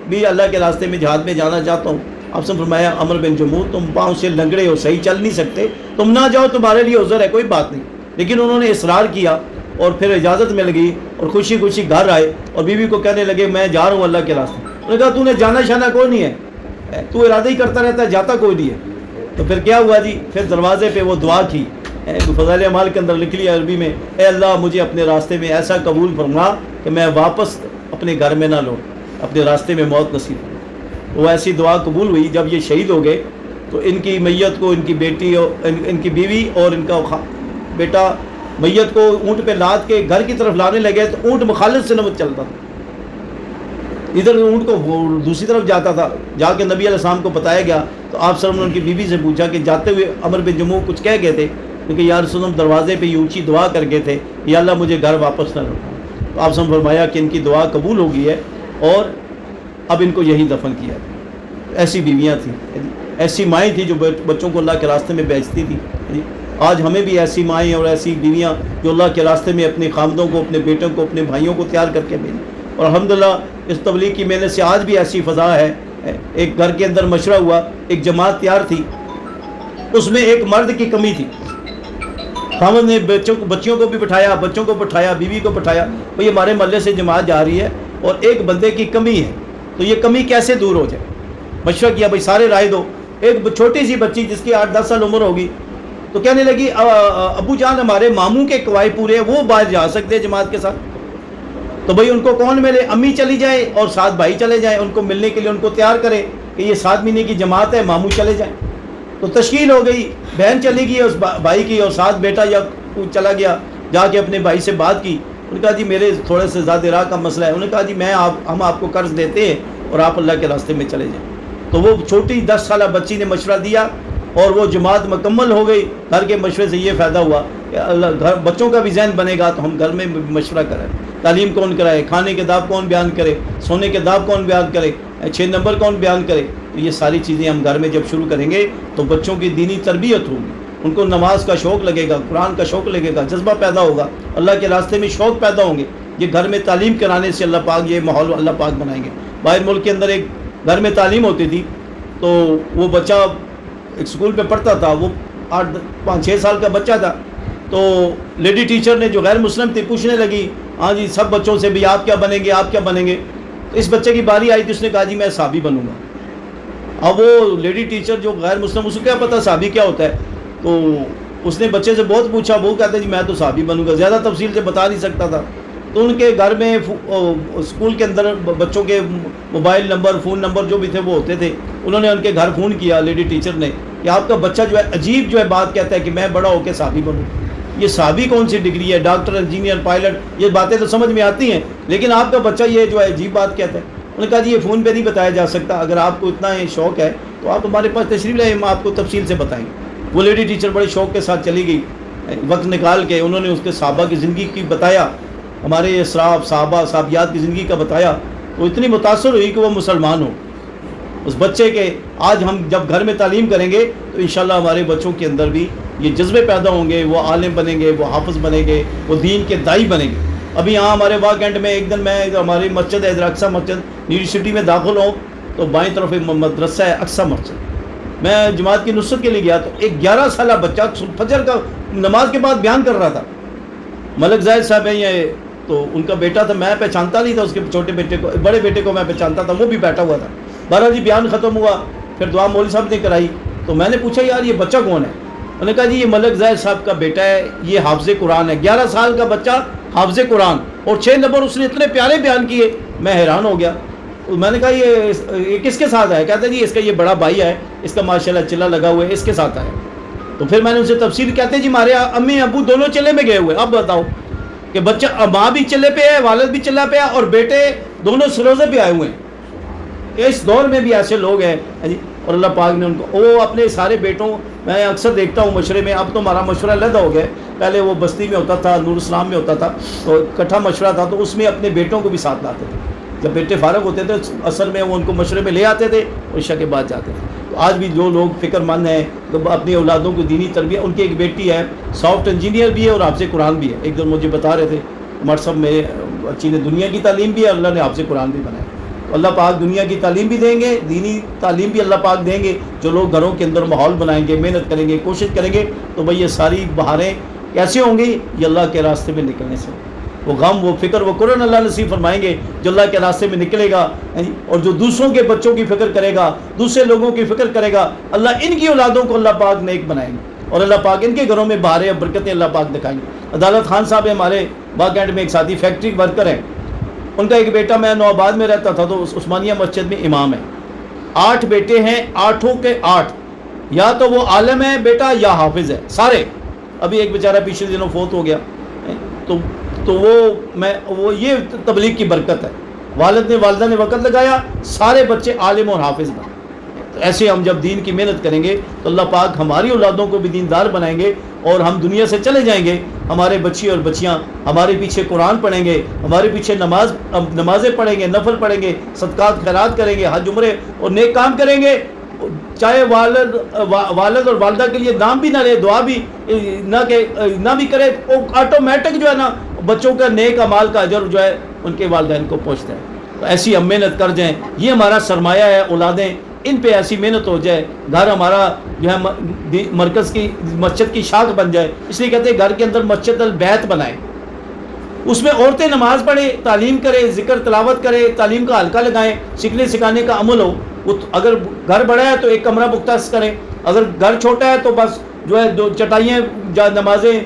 Speaker 1: بھی اللہ کے راستے میں جہاد میں جانا چاہتا ہوں. آپ سے فرمایا عمر بن جمور تم پاؤں سے لنگڑے ہو، صحیح چل نہیں سکتے، تم نہ جاؤ تمہارے لیے عذر ہے، کوئی بات نہیں. لیکن انہوں نے اصرار کیا اور پھر اجازت مل گئی اور خوشی خوشی گھر آئے اور بیوی کو کہنے لگے میں جا رہا ہوں اللہ کے راستے. انہوں نے کہا تو نے جانا شانا کوئی نہیں ہے، تو ارادہ ہی کرتا رہتا ہے، جاتا کوئی نہیں ہے. تو پھر کیا ہوا جی، پھر دروازے پہ وہ دعا کی، فضائل اعمال کے اندر لکھ لیا عربی میں، اے اللہ مجھے اپنے راستے میں ایسا قبول فرما کہ میں واپس اپنے گھر میں نہ لوٹ، اپنے راستے میں موت نصیب ہو. وہ ایسی دعا قبول ہوئی. جب یہ شہید ہو گئے تو ان کی میت کو ان کی بیٹی اور ان کی بیوی اور ان کا بیٹا میت کو اونٹ پہ لاد کے گھر کی طرف لانے لگے تو اونٹ مخالف سے نہ چلتا تھا، ادھر اونٹ کو دوسری طرف جاتا تھا. جا کے نبی علیہ السلام کو بتایا گیا تو آپ صلی اللہ علیہ وسلم نے ان کی بیوی سے پوچھا کہ جاتے ہوئے عمر بن جموع کچھ کہہ گئے تھے، کیونکہ یا رسول اللہ دروازے پہ یہ اونچی دعا کر گئے تھے یا اللہ مجھے گھر واپس نہ لوٹا. تو آپ نے فرمایا کہ ان کی دعا قبول ہو گئی ہے اور اب ان کو یہی دفن کیا. ایسی بیویاں تھیں، ایسی مائیں تھیں جو بچوں کو اللہ کے راستے میں بیچتی تھی. آج ہمیں بھی ایسی مائیں اور ایسی بیویاں جو اللہ کے راستے میں اپنے خامدوں کو، اپنے بیٹوں کو، اپنے بھائیوں کو تیار کر کے بھیجیں. اور الحمدللہ اس تبلیغ کی محنت سے آج بھی ایسی فضا ہے. ایک گھر کے اندر مشورہ ہوا، ایک جماعت تیار تھی، اس میں ایک مرد کی کمی تھی. خامد نے بچیوں کو بھی بٹھایا، بچوں کو بٹھایا، بیوی کو بٹھایا، بھئی ہمارے محلے سے جماعت جا رہی ہے اور ایک بندے کی کمی ہے تو یہ کمی کیسے دور ہو جائے. مشورہ کیا، بھئی سارے رائے دو. ایک چھوٹی سی بچی جس کی 8-10 سال عمر ہوگی تو کہنے لگی ابو جان ہمارے ماموں کے کوائے پورے ہیں، وہ باہر جا سکتے ہیں جماعت کے ساتھ. تو بھائی ان کو کون ملے؟ امی چلی جائے اور 7 بھائی چلے جائیں، ان کو ملنے کے لیے ان کو تیار کرے کہ یہ 7 مہینے کی جماعت ہے، ماموں چلے جائیں۔ تو تشکیل ہو گئی، بہن چلی گئی اس بھائی کی، اور ساتھ بیٹا یا چلا گیا، جا کے اپنے بھائی سے بات کی۔ انہوں نے کہا جی میرے تھوڑے سے زیادہ راہ کا مسئلہ ہے۔ انہوں نے کہا جی ہم آپ کو قرض دیتے ہیں اور آپ اللہ کے راستے میں چلے جائیں۔ تو وہ چھوٹی 10 سالہ بچی نے مشورہ دیا اور وہ جماعت مکمل ہو گئی۔ گھر کے مشورے سے یہ فائدہ ہوا کہ گھر بچوں کا بھی ذہن بنے گا، تو ہم گھر میں مشورہ کریں، تعلیم کون کرائے، کھانے کے داب کون بیان کرے، سونے کے داب کون بیان کرے، 6 نمبر کون بیان کرے۔ تو یہ ساری چیزیں ہم گھر میں جب شروع کریں گے تو بچوں کی دینی تربیت ہوگی، ان کو نماز کا شوق لگے گا، قرآن کا شوق لگے گا، جذبہ پیدا ہوگا، اللہ کے راستے میں شوق پیدا ہوں گے۔ یہ گھر میں تعلیم کرانے سے اللہ پاک یہ ماحول اللہ پاک بنائیں گے۔ باہر ملک کے اندر ایک گھر میں تعلیم ہوتی تھی، تو وہ بچہ ایک اسکول پہ پڑھتا تھا، وہ 5-6 سال کا بچہ تھا، تو لیڈی ٹیچر نے جو غیر مسلم تھی پوچھنے لگی ہاں جی سب بچوں سے بھی آپ کیا بنیں گے، آپ کیا بنیں گے؟ تو اس بچے کی باری آئی تو اس نے کہا جی میں صحابی بنوں گا۔ اب وہ لیڈی ٹیچر جو غیر مسلم، اس کو کیا پتہ صحابی کیا ہوتا ہے، تو اس نے بچے سے بہت پوچھا، وہ کہتا ہے جی میں تو صحابی بنوں گا، زیادہ تفصیل سے بتا نہیں سکتا تھا۔ تو ان کے گھر میں اسکول کے اندر بچوں کے موبائل نمبر، فون نمبر جو بھی تھے وہ ہوتے تھے، انہوں نے ان کے گھر فون کیا لیڈی ٹیچر نے کہ آپ کا بچہ جو ہے عجیب جو ہے بات کہتا ہے کہ میں بڑا ہو کے صحابی بنوں۔ یہ صحابی کون سی ڈگری ہے، ڈاکٹر، انجینئر، پائلٹ، یہ باتیں تو سمجھ میں آتی ہیں، لیکن آپ کا بچہ یہ جو ہے عجیب بات کہتا ہے۔ انہوں نے کہا جی یہ فون پہ نہیں بتایا جا سکتا، اگر آپ کو اتنا شوق ہے تو آپ ہمارے پاس تشریف لائیں، ہم آپ کو تفصیل سے بتائیں گے۔ وہ لیڈی ٹیچر بڑے شوق کے ساتھ چلی گئی، وقت نکال کے انہوں نے اس کے صحابہ کی زندگی کی بتایا، ہمارے اسراف صحابہ صحابیات کی زندگی کا بتایا، تو اتنی متاثر ہوئی کہ وہ مسلمان ہو اس بچے کے۔ آج ہم جب گھر میں تعلیم کریں گے تو انشاءاللہ ہمارے بچوں کے اندر بھی یہ جذبے پیدا ہوں گے، وہ عالم بنیں گے، وہ حافظ بنیں گے، وہ دین کے داعی بنیں گے۔ ابھی یہاں ہمارے واہ کینٹ میں ایک دن میں ہماری مسجد ہے اقصیٰ مسجد، یونیورسٹی میں داخل ہوں تو بائیں طرف ایک مدرسہ ہے اقصیٰ مسجد، میں جماعت کی نصرت کے لیے گیا تو ایک 11 سالہ بچہ فجر کا نماز کے بعد بیان کر رہا تھا۔ ملک زاہد صاحب ہیں یہ، تو ان کا بیٹا تھا، میں پہچانتا نہیں تھا اس کے چھوٹے بیٹے کو، بڑے بیٹے کو میں پہچانتا تھا، وہ بھی بیٹھا ہوا تھا۔ بہرحال جی بیان ختم ہوا، پھر دعا مولوی صاحب نے کرائی، تو میں نے پوچھا یار یہ بچہ کون ہے؟ انہوں نے کہا جی یہ ملک زاہد صاحب کا بیٹا ہے، یہ حافظ قرآن ہے، 11 سال کا بچہ حافظ قرآن، اور 6 نمبر اس نے اتنے پیارے بیان کیے، میں حیران ہو گیا۔ میں نے کہا یہ کس کے ساتھ ہے؟ کہتے ہیں جی اس کا یہ بڑا بھائی ہے، اس کا ماشاءاللہ چلا لگا ہوا ہے، اس کے ساتھ ہے۔ تو پھر میں نے ان سے تفصیل، کہتے ہیں جی ہمارے امی ابو دونوں چلے میں گئے ہوئے، اب بتاؤ کہ بچہ ماں بھی چلے پہ ہے، والد بھی چلا پہ ہے، اور بیٹے دونوں سروزے پہ آئے ہوئے ہیں۔ اس دور میں بھی ایسے لوگ ہیں جی، اور اللہ پاک نے ان کو، وہ اپنے سارے بیٹوں، میں اکثر دیکھتا ہوں مشورے میں، اب تو ہمارا مشورہ علیحدہ ہو گیا، پہلے وہ بستی میں ہوتا تھا، نور اسلام میں ہوتا تھا، تو اکٹھا مشورہ تھا، تو اس میں اپنے بیٹوں کو بھی ساتھ لاتے تھے۔ جب بیٹے فارغ ہوتے تھے اثر میں وہ ان کو مشورے میں لے آتے تھے اور عشاء کے بعد جاتے تھے۔ تو آج بھی جو لوگ فکر مند ہیں تو اپنی اولادوں کو دینی تربیت، ان کی ایک بیٹی ہے سافٹ انجینئر بھی ہے اور حافظ قرآن بھی ہے، ایک دن مجھے بتا رہے تھے ہمارے سب میں اچھی نے دنیا کی تعلیم بھی ہے، اللہ نے حافظ قرآن بھی بنایا۔ اللہ پاک دنیا کی تعلیم بھی دیں گے، دینی تعلیم بھی اللہ پاک دیں گے، جو لوگ گھروں کے اندر ماحول بنائیں گے، محنت کریں گے، کوشش کریں گے، تو بھئی یہ ساری بہاریں کیسے ہوں گی؟ یہ اللہ کے راستے میں نکلنے سے۔ وہ غم، وہ فکر، وہ قرآن اللہ نصیب فرمائیں گے جو اللہ کے راستے میں نکلے گا، اور جو دوسروں کے بچوں کی فکر کرے گا، دوسرے لوگوں کی فکر کرے گا، اللہ ان کی اولادوں کو اللہ پاک نیک بنائیں گے، اور اللہ پاک ان کے گھروں میں بہاریں اور برکتیں اللہ پاک دکھائیں گے۔ عدالت خان صاحب ہمارے باغ کینٹ میں ایک ساتھی فیکٹری ورکر ہیں، ان کا ایک بیٹا، میں نوآباد میں رہتا تھا تو عثمانیہ مسجد میں امام ہے، 8 بیٹے ہیں، 8 کے 8 یا تو وہ عالم ہے بیٹا یا حافظ ہے سارے۔ ابھی ایک بیچارہ پچھلے دنوں فوت ہو گیا، تو وہ یہ تبلیغ کی برکت ہے، والد نے والدہ نے وقت لگایا، سارے بچے عالم اور حافظ بنے۔ تو ایسے ہم جب دین کی محنت کریں گے تو اللہ پاک ہماری اولادوں کو بھی دیندار بنائیں گے، اور ہم دنیا سے چلے جائیں گے، ہمارے بچی اور بچیاں ہمارے پیچھے قرآن پڑھیں گے، ہمارے پیچھے نمازیں پڑھیں گے، نفل پڑھیں گے، صدقات خیرات کریں گے، حج عمرے اور نیک کام کریں گے، چاہے والد اور والدہ کے لیے نام بھی نہ لے، دعا بھی نہ بھی کرے، آٹومیٹک جو ہے نا بچوں کا نیک اعمال کا اجر جو ہے ان کے والدین کو پہنچتا ہے۔ تو ایسی ہم محنت کر جائیں، یہ ہمارا سرمایہ ہے، اولادیں، ان پہ ایسی محنت ہو جائے، گھر ہمارا جو ہے مرکز کی مسجد کی شاخ بن جائے۔ اس لیے کہتے ہیں گھر کے اندر مسجد البیت بنائیں، اس میں عورتیں نماز پڑھیں، تعلیم کریں، ذکر تلاوت کریں، تعلیم کا حلقہ لگائیں، سیکھنے سکھانے کا عمل ہو۔ اگر گھر بڑا ہے تو ایک کمرہ مختص کریں، اگر گھر چھوٹا ہے تو بس جو ہے 2 چٹائیاں نمازیں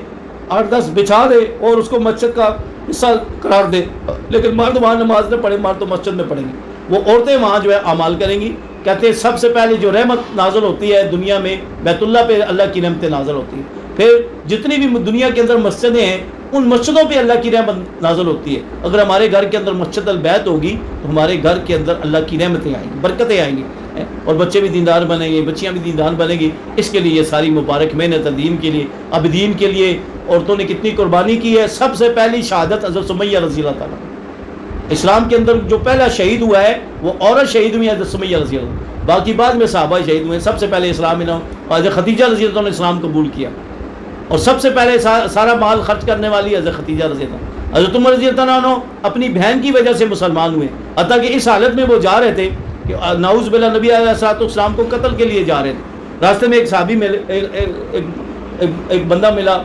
Speaker 1: 8-10 بچھا دے اور اس کو مسجد کا حصہ قرار دے، لیکن مرد وہاں نماز نہ پڑھے، مرد تو مسجد میں پڑھیں گے، وہ عورتیں وہاں جو ہے اعمال کریں گی۔ کہتے ہیں سب سے پہلے جو رحمت نازل ہوتی ہے دنیا میں بیت اللہ پہ اللہ کی رحمتیں نازل ہوتی ہیں، پھر جتنی بھی دنیا کے اندر مسجدیں ہیں ان مسجدوں پہ اللہ کی رحمت نازل ہوتی ہے۔ اگر ہمارے گھر کے اندر مسجد البیت ہوگی تو ہمارے گھر کے اندر اللہ کی رحمتیں آئیں گی، برکتیں آئیں گی، اور بچے بھی دیندار بنیں گے، بچیاں بھی دیندار بنیں گی۔ اس کے لیے یہ ساری مبارک محنت ہے دین کے لیے۔ اب دین کے لیے عورتوں نے کتنی قربانی کی ہے۔ سب سے پہلی شہادت حضرت سمیہ رضی اللہ تعالیٰ، اسلام کے اندر جو پہلا شہید ہوا ہے وہ عورت شہید ہوئی ہے حضرت سمیہ رضی اللہ، باقی بعد میں صحابہ شہید ہوئے ہیں۔ سب سے پہلے اسلام انہوں حضرت خدیجہ رضی اللہ نے اسلام قبول کیا، اور سب سے پہلے سارا مال خرچ کرنے والی حضرت خدیجہ رضی اللہ۔ حضرت عمر رضی اللہ عنہ اپنی بہن کی وجہ سے مسلمان ہوئے، حتیٰ کہ اس حالت میں وہ جا رہے تھے کہ نعوذ باللہ نبی علیہ الصلوۃ والسلام کو قتل کے لیے جا رہے تھے۔ راستے میں ایک صحابی ملے، ایک بندہ ملا،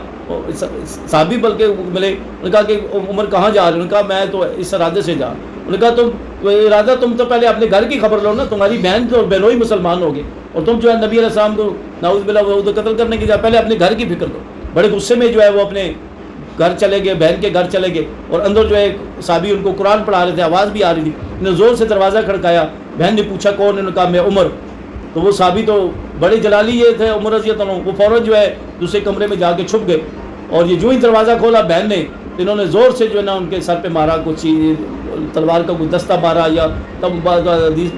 Speaker 1: صحابی بلکہ ملے، انہوں نے کہا کہ عمر کہاں جا رہے ہیں؟ انہوں نے کہا میں تو اس ارادے سے جا رہا ہوں۔ انہوں نے کہا تم تو پہلے اپنے گھر کی خبر لو نا، تمہاری بہن تو بہنوئی مسلمان ہوگے، اور تم جو ہے نبی علیہ السلام کو نعوذ باللہ وہ قتل کرنے کی جا پہلے اپنے گھر کی فکر کرو۔ بڑے غصے میں جو ہے وہ اپنے گھر چلے گئے، بہن کے گھر چلے گئے، اور اندر جو ہے صحابی ان کو قرآن پڑھا رہے تھے، آواز بھی آ رہی تھی۔ انہوں نے زور سے دروازہ کھڑکایا، بہن نے پوچھا کون؟ انہوں نے کہا میں عمر۔ تو وہ صحابی تو بڑے جلالی یہ تھے عمر رضی اللہ عنہ، وہ فوراً جو ہے دوسرے کمرے میں جا کے چھپ گئے، اور یہ جو ہی دروازہ کھولا بہن نے، انہوں نے زور سے جو ہے نا ان کے سر پہ مارا، کچھ تلوار کا کوئی دستہ مارا، یا تب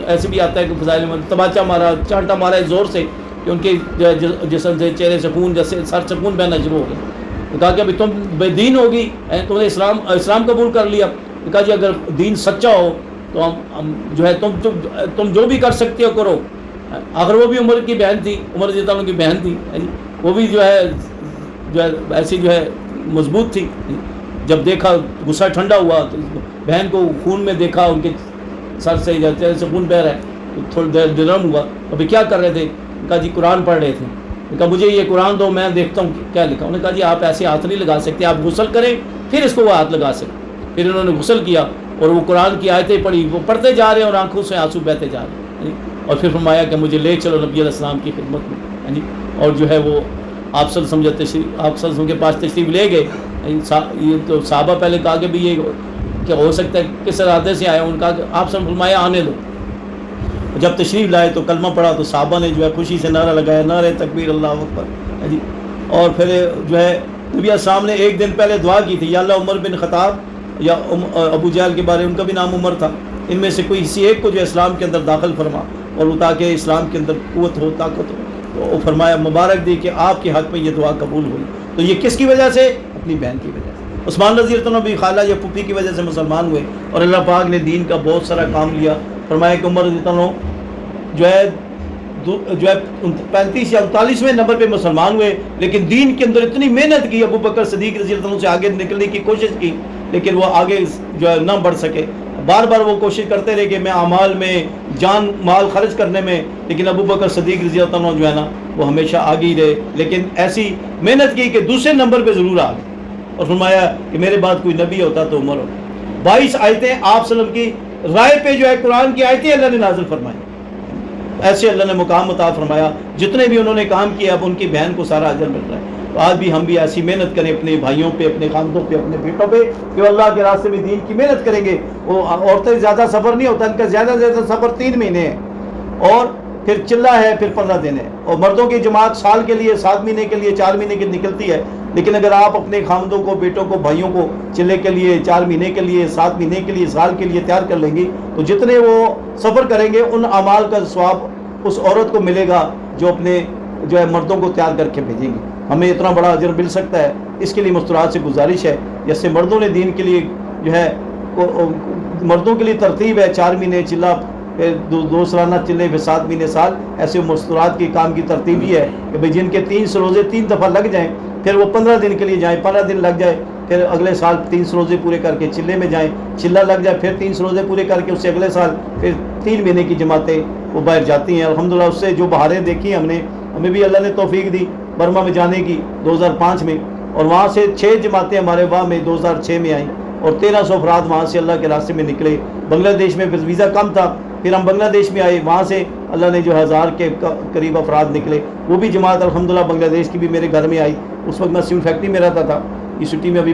Speaker 1: ایسے بھی آتا ہے کہ فضائل میں تماچا مارا، چانٹا مارا زور سے کہ ان کے جسم سے چہرے سے خون، جیسے سر سے خون بہنا شروع ہو گیا۔ کہا کہ ابھی تم بے دین ہوگی، تم نے اسلام قبول کر لیا۔ کہا جی اگر دین سچا ہو تو ہم جو ہے تم جو بھی کر سکتے ہو کرو۔ آخر وہ بھی عمر کی بہن تھی، عمر رضی اللہ عنہ کی بہن تھی، وہ بھی جو ہے ایسی جو ہے مضبوط تھی۔ جب دیکھا غصہ ٹھنڈا ہوا تو بہن کو خون میں دیکھا، ان کے سر سے یا چہرے سے خون بہہ رہا ہے، تو تھوڑی دیر نرم ہوا۔ ابھی کیا کر رہے تھے؟ کہا جی قرآن پڑھ رہے تھے۔ کہا مجھے یہ قرآن دو، میں دیکھتا ہوں کیا لکھا۔ انہوں نے کہا جی آپ ایسے ہاتھ نہیں لگا سکتے، آپ غسل کریں پھر اس کو وہ ہاتھ لگا سکتے۔ پھر انہوں نے غسل کیا اور وہ قرآن کی آیتیں پڑھی، وہ پڑھتے جا رہے ہیں اور آنکھوں سے آنسو بہتے جا رہے ہیں، اور پھر فرمایا کہ مجھے لے چلو نبی علیہ السلام کی خدمت میں، اور جو ہے وہ آپ صلی اللہ علیہ وسلم کے پاس تشریف لے گئے۔ یہ تو صحابہ پہلے کہا کہ بھی یہ کیا ہو سکتا ہے، کس ارادے سے آئے؟ ان کا کہ آپ صلی اللہ علیہ وسلم فرمایا آنے دو۔ جب تشریف لائے تو کلمہ پڑھا تو صحابہ نے جو ہے خوشی سے نعرہ لگایا، نعرہ تکبیر اللہ اکبر، اور پھر جو ہے نبی السلام نے ایک دن پہلے دعا کی تھی، یا اللہ عمر بن خطاب یا ابو جہل کے بارے، ان کا بھی نام عمر تھا، ان میں سے کوئی کسی ایک کو جو اسلام کے اندر داخل فرما، اور وہ تاکہ اسلام کے اندر قوت ہو، طاقت ہو۔ تو وہ فرمایا مبارک دی کہ آپ کے حق میں یہ دعا قبول ہوئی۔ تو یہ کس کی وجہ سے؟ اپنی بہن کی وجہ سے۔ عثمان رضی اللہ عنہ بھی خالہ یا پھوپھی کی وجہ سے مسلمان ہوئے، اور اللہ پاک نے دین کا بہت سارا کام لیا۔ فرمایا کہ عمر رضی اللہ عنہ جو ہے 35 یا 39ویں نمبر پہ مسلمان ہوئے، لیکن دین کے اندر اتنی محنت کی، ابو بکر صدیق رضی اللہ عنہ سے آگے نکلنے کی کوشش کی، لیکن وہ آگے جو ہے نہ بڑھ سکے۔ بار بار وہ کوشش کرتے رہے کہ میں اعمال میں جان مال خرچ کرنے میں، لیکن ابو بکر صدیق رضی اللہ عنہ جو ہے نا وہ ہمیشہ آگے ہی رہے، لیکن ایسی محنت کی کہ دوسرے نمبر پہ ضرور آ گئے، اور فرمایا کہ میرے بعد کوئی نبی ہوتا تو عمر ہوتا۔ 22 آیتیں آپ صلی اللہ علیہ وسلم کی رائے پہ جو ہے قرآن کی آیتیں اللہ نے نازل فرمائی، ایسے اللہ نے مقام عطا فرمایا۔ جتنے بھی انہوں نے کام کیا اب ان کی بہن کو سارا اجر مل رہا ہے۔ تو آج بھی ہم بھی ایسی محنت کریں اپنے بھائیوں پہ، اپنے خاندوں پہ، اپنے بیٹوں پہ، کہ وہ اللہ کے راستے میں دین کی محنت کریں گے۔ وہ عورتیں زیادہ سفر نہیں ہوتا، ان کا زیادہ سے زیادہ سفر 3 مہینے ہے، اور پھر چلہ ہے، پھر 15 دن ہے، اور مردوں کی جماعت سال کے لیے 7 مہینے کے لیے 4 مہینے کی نکلتی ہے۔ لیکن اگر آپ اپنے خاندوں کو، بیٹوں کو، بھائیوں کو چلے کے لیے 4 مہینے کے لیے، 7 مہینے کے لیے، سال کے لیے تیار کر لیں گی، تو جتنے وہ سفر کریں گے ان اعمال کا ثواب اس عورت کو ملے گا جو اپنے جو ہے مردوں کو تیار کر کے بھیجیں گی۔ ہمیں اتنا بڑا اجر مل سکتا ہے۔ اس کے لیے مستورات سے گزارش ہے، جیسے مردوں نے دین کے لیے جو ہے مردوں کے لیے ترتیب ہے 4 مہینے چلہ، پھر 2 سالانہ چلے، پھر 7 مہینے سال، ایسے مستورات کی کام کی ترتیب ہی ہے کہ بھئی جن کے 300 روزے 3 دفعہ لگ جائیں، پھر وہ 15 دن کے لیے جائیں، 15 دن لگ جائے، پھر اگلے سال 300 روزے پورے کر کے چلے میں جائیں، چلہ لگ جائے، پھر 300 روزے پورے کر کے اس سے اگلے سال پھر 3 مہینے کی جماعتیں وہ باہر جاتی ہیں۔ الحمدللہ اس سے جو بہاریں دیکھی ہمیں بھی اللہ نے توفیق دی برما میں جانے کی 2005 میں، اور وہاں سے 6 جماعتیں ہمارے وہاں میں 2006 میں آئیں، اور 1300 افراد وہاں سے اللہ کے راستے میں نکلے۔ بنگلہ دیش میں پھر ویزا کم تھا، پھر ہم بنگلہ دیش میں آئے، وہاں سے اللہ نے جو 1000 کے قریب افراد نکلے۔ وہ بھی جماعت الحمدللہ بنگلہ دیش کی بھی میرے گھر میں آئی۔ اس وقت میں سیمنٹ فیکٹری میں رہتا تھا، اس چھٹی میں ابھی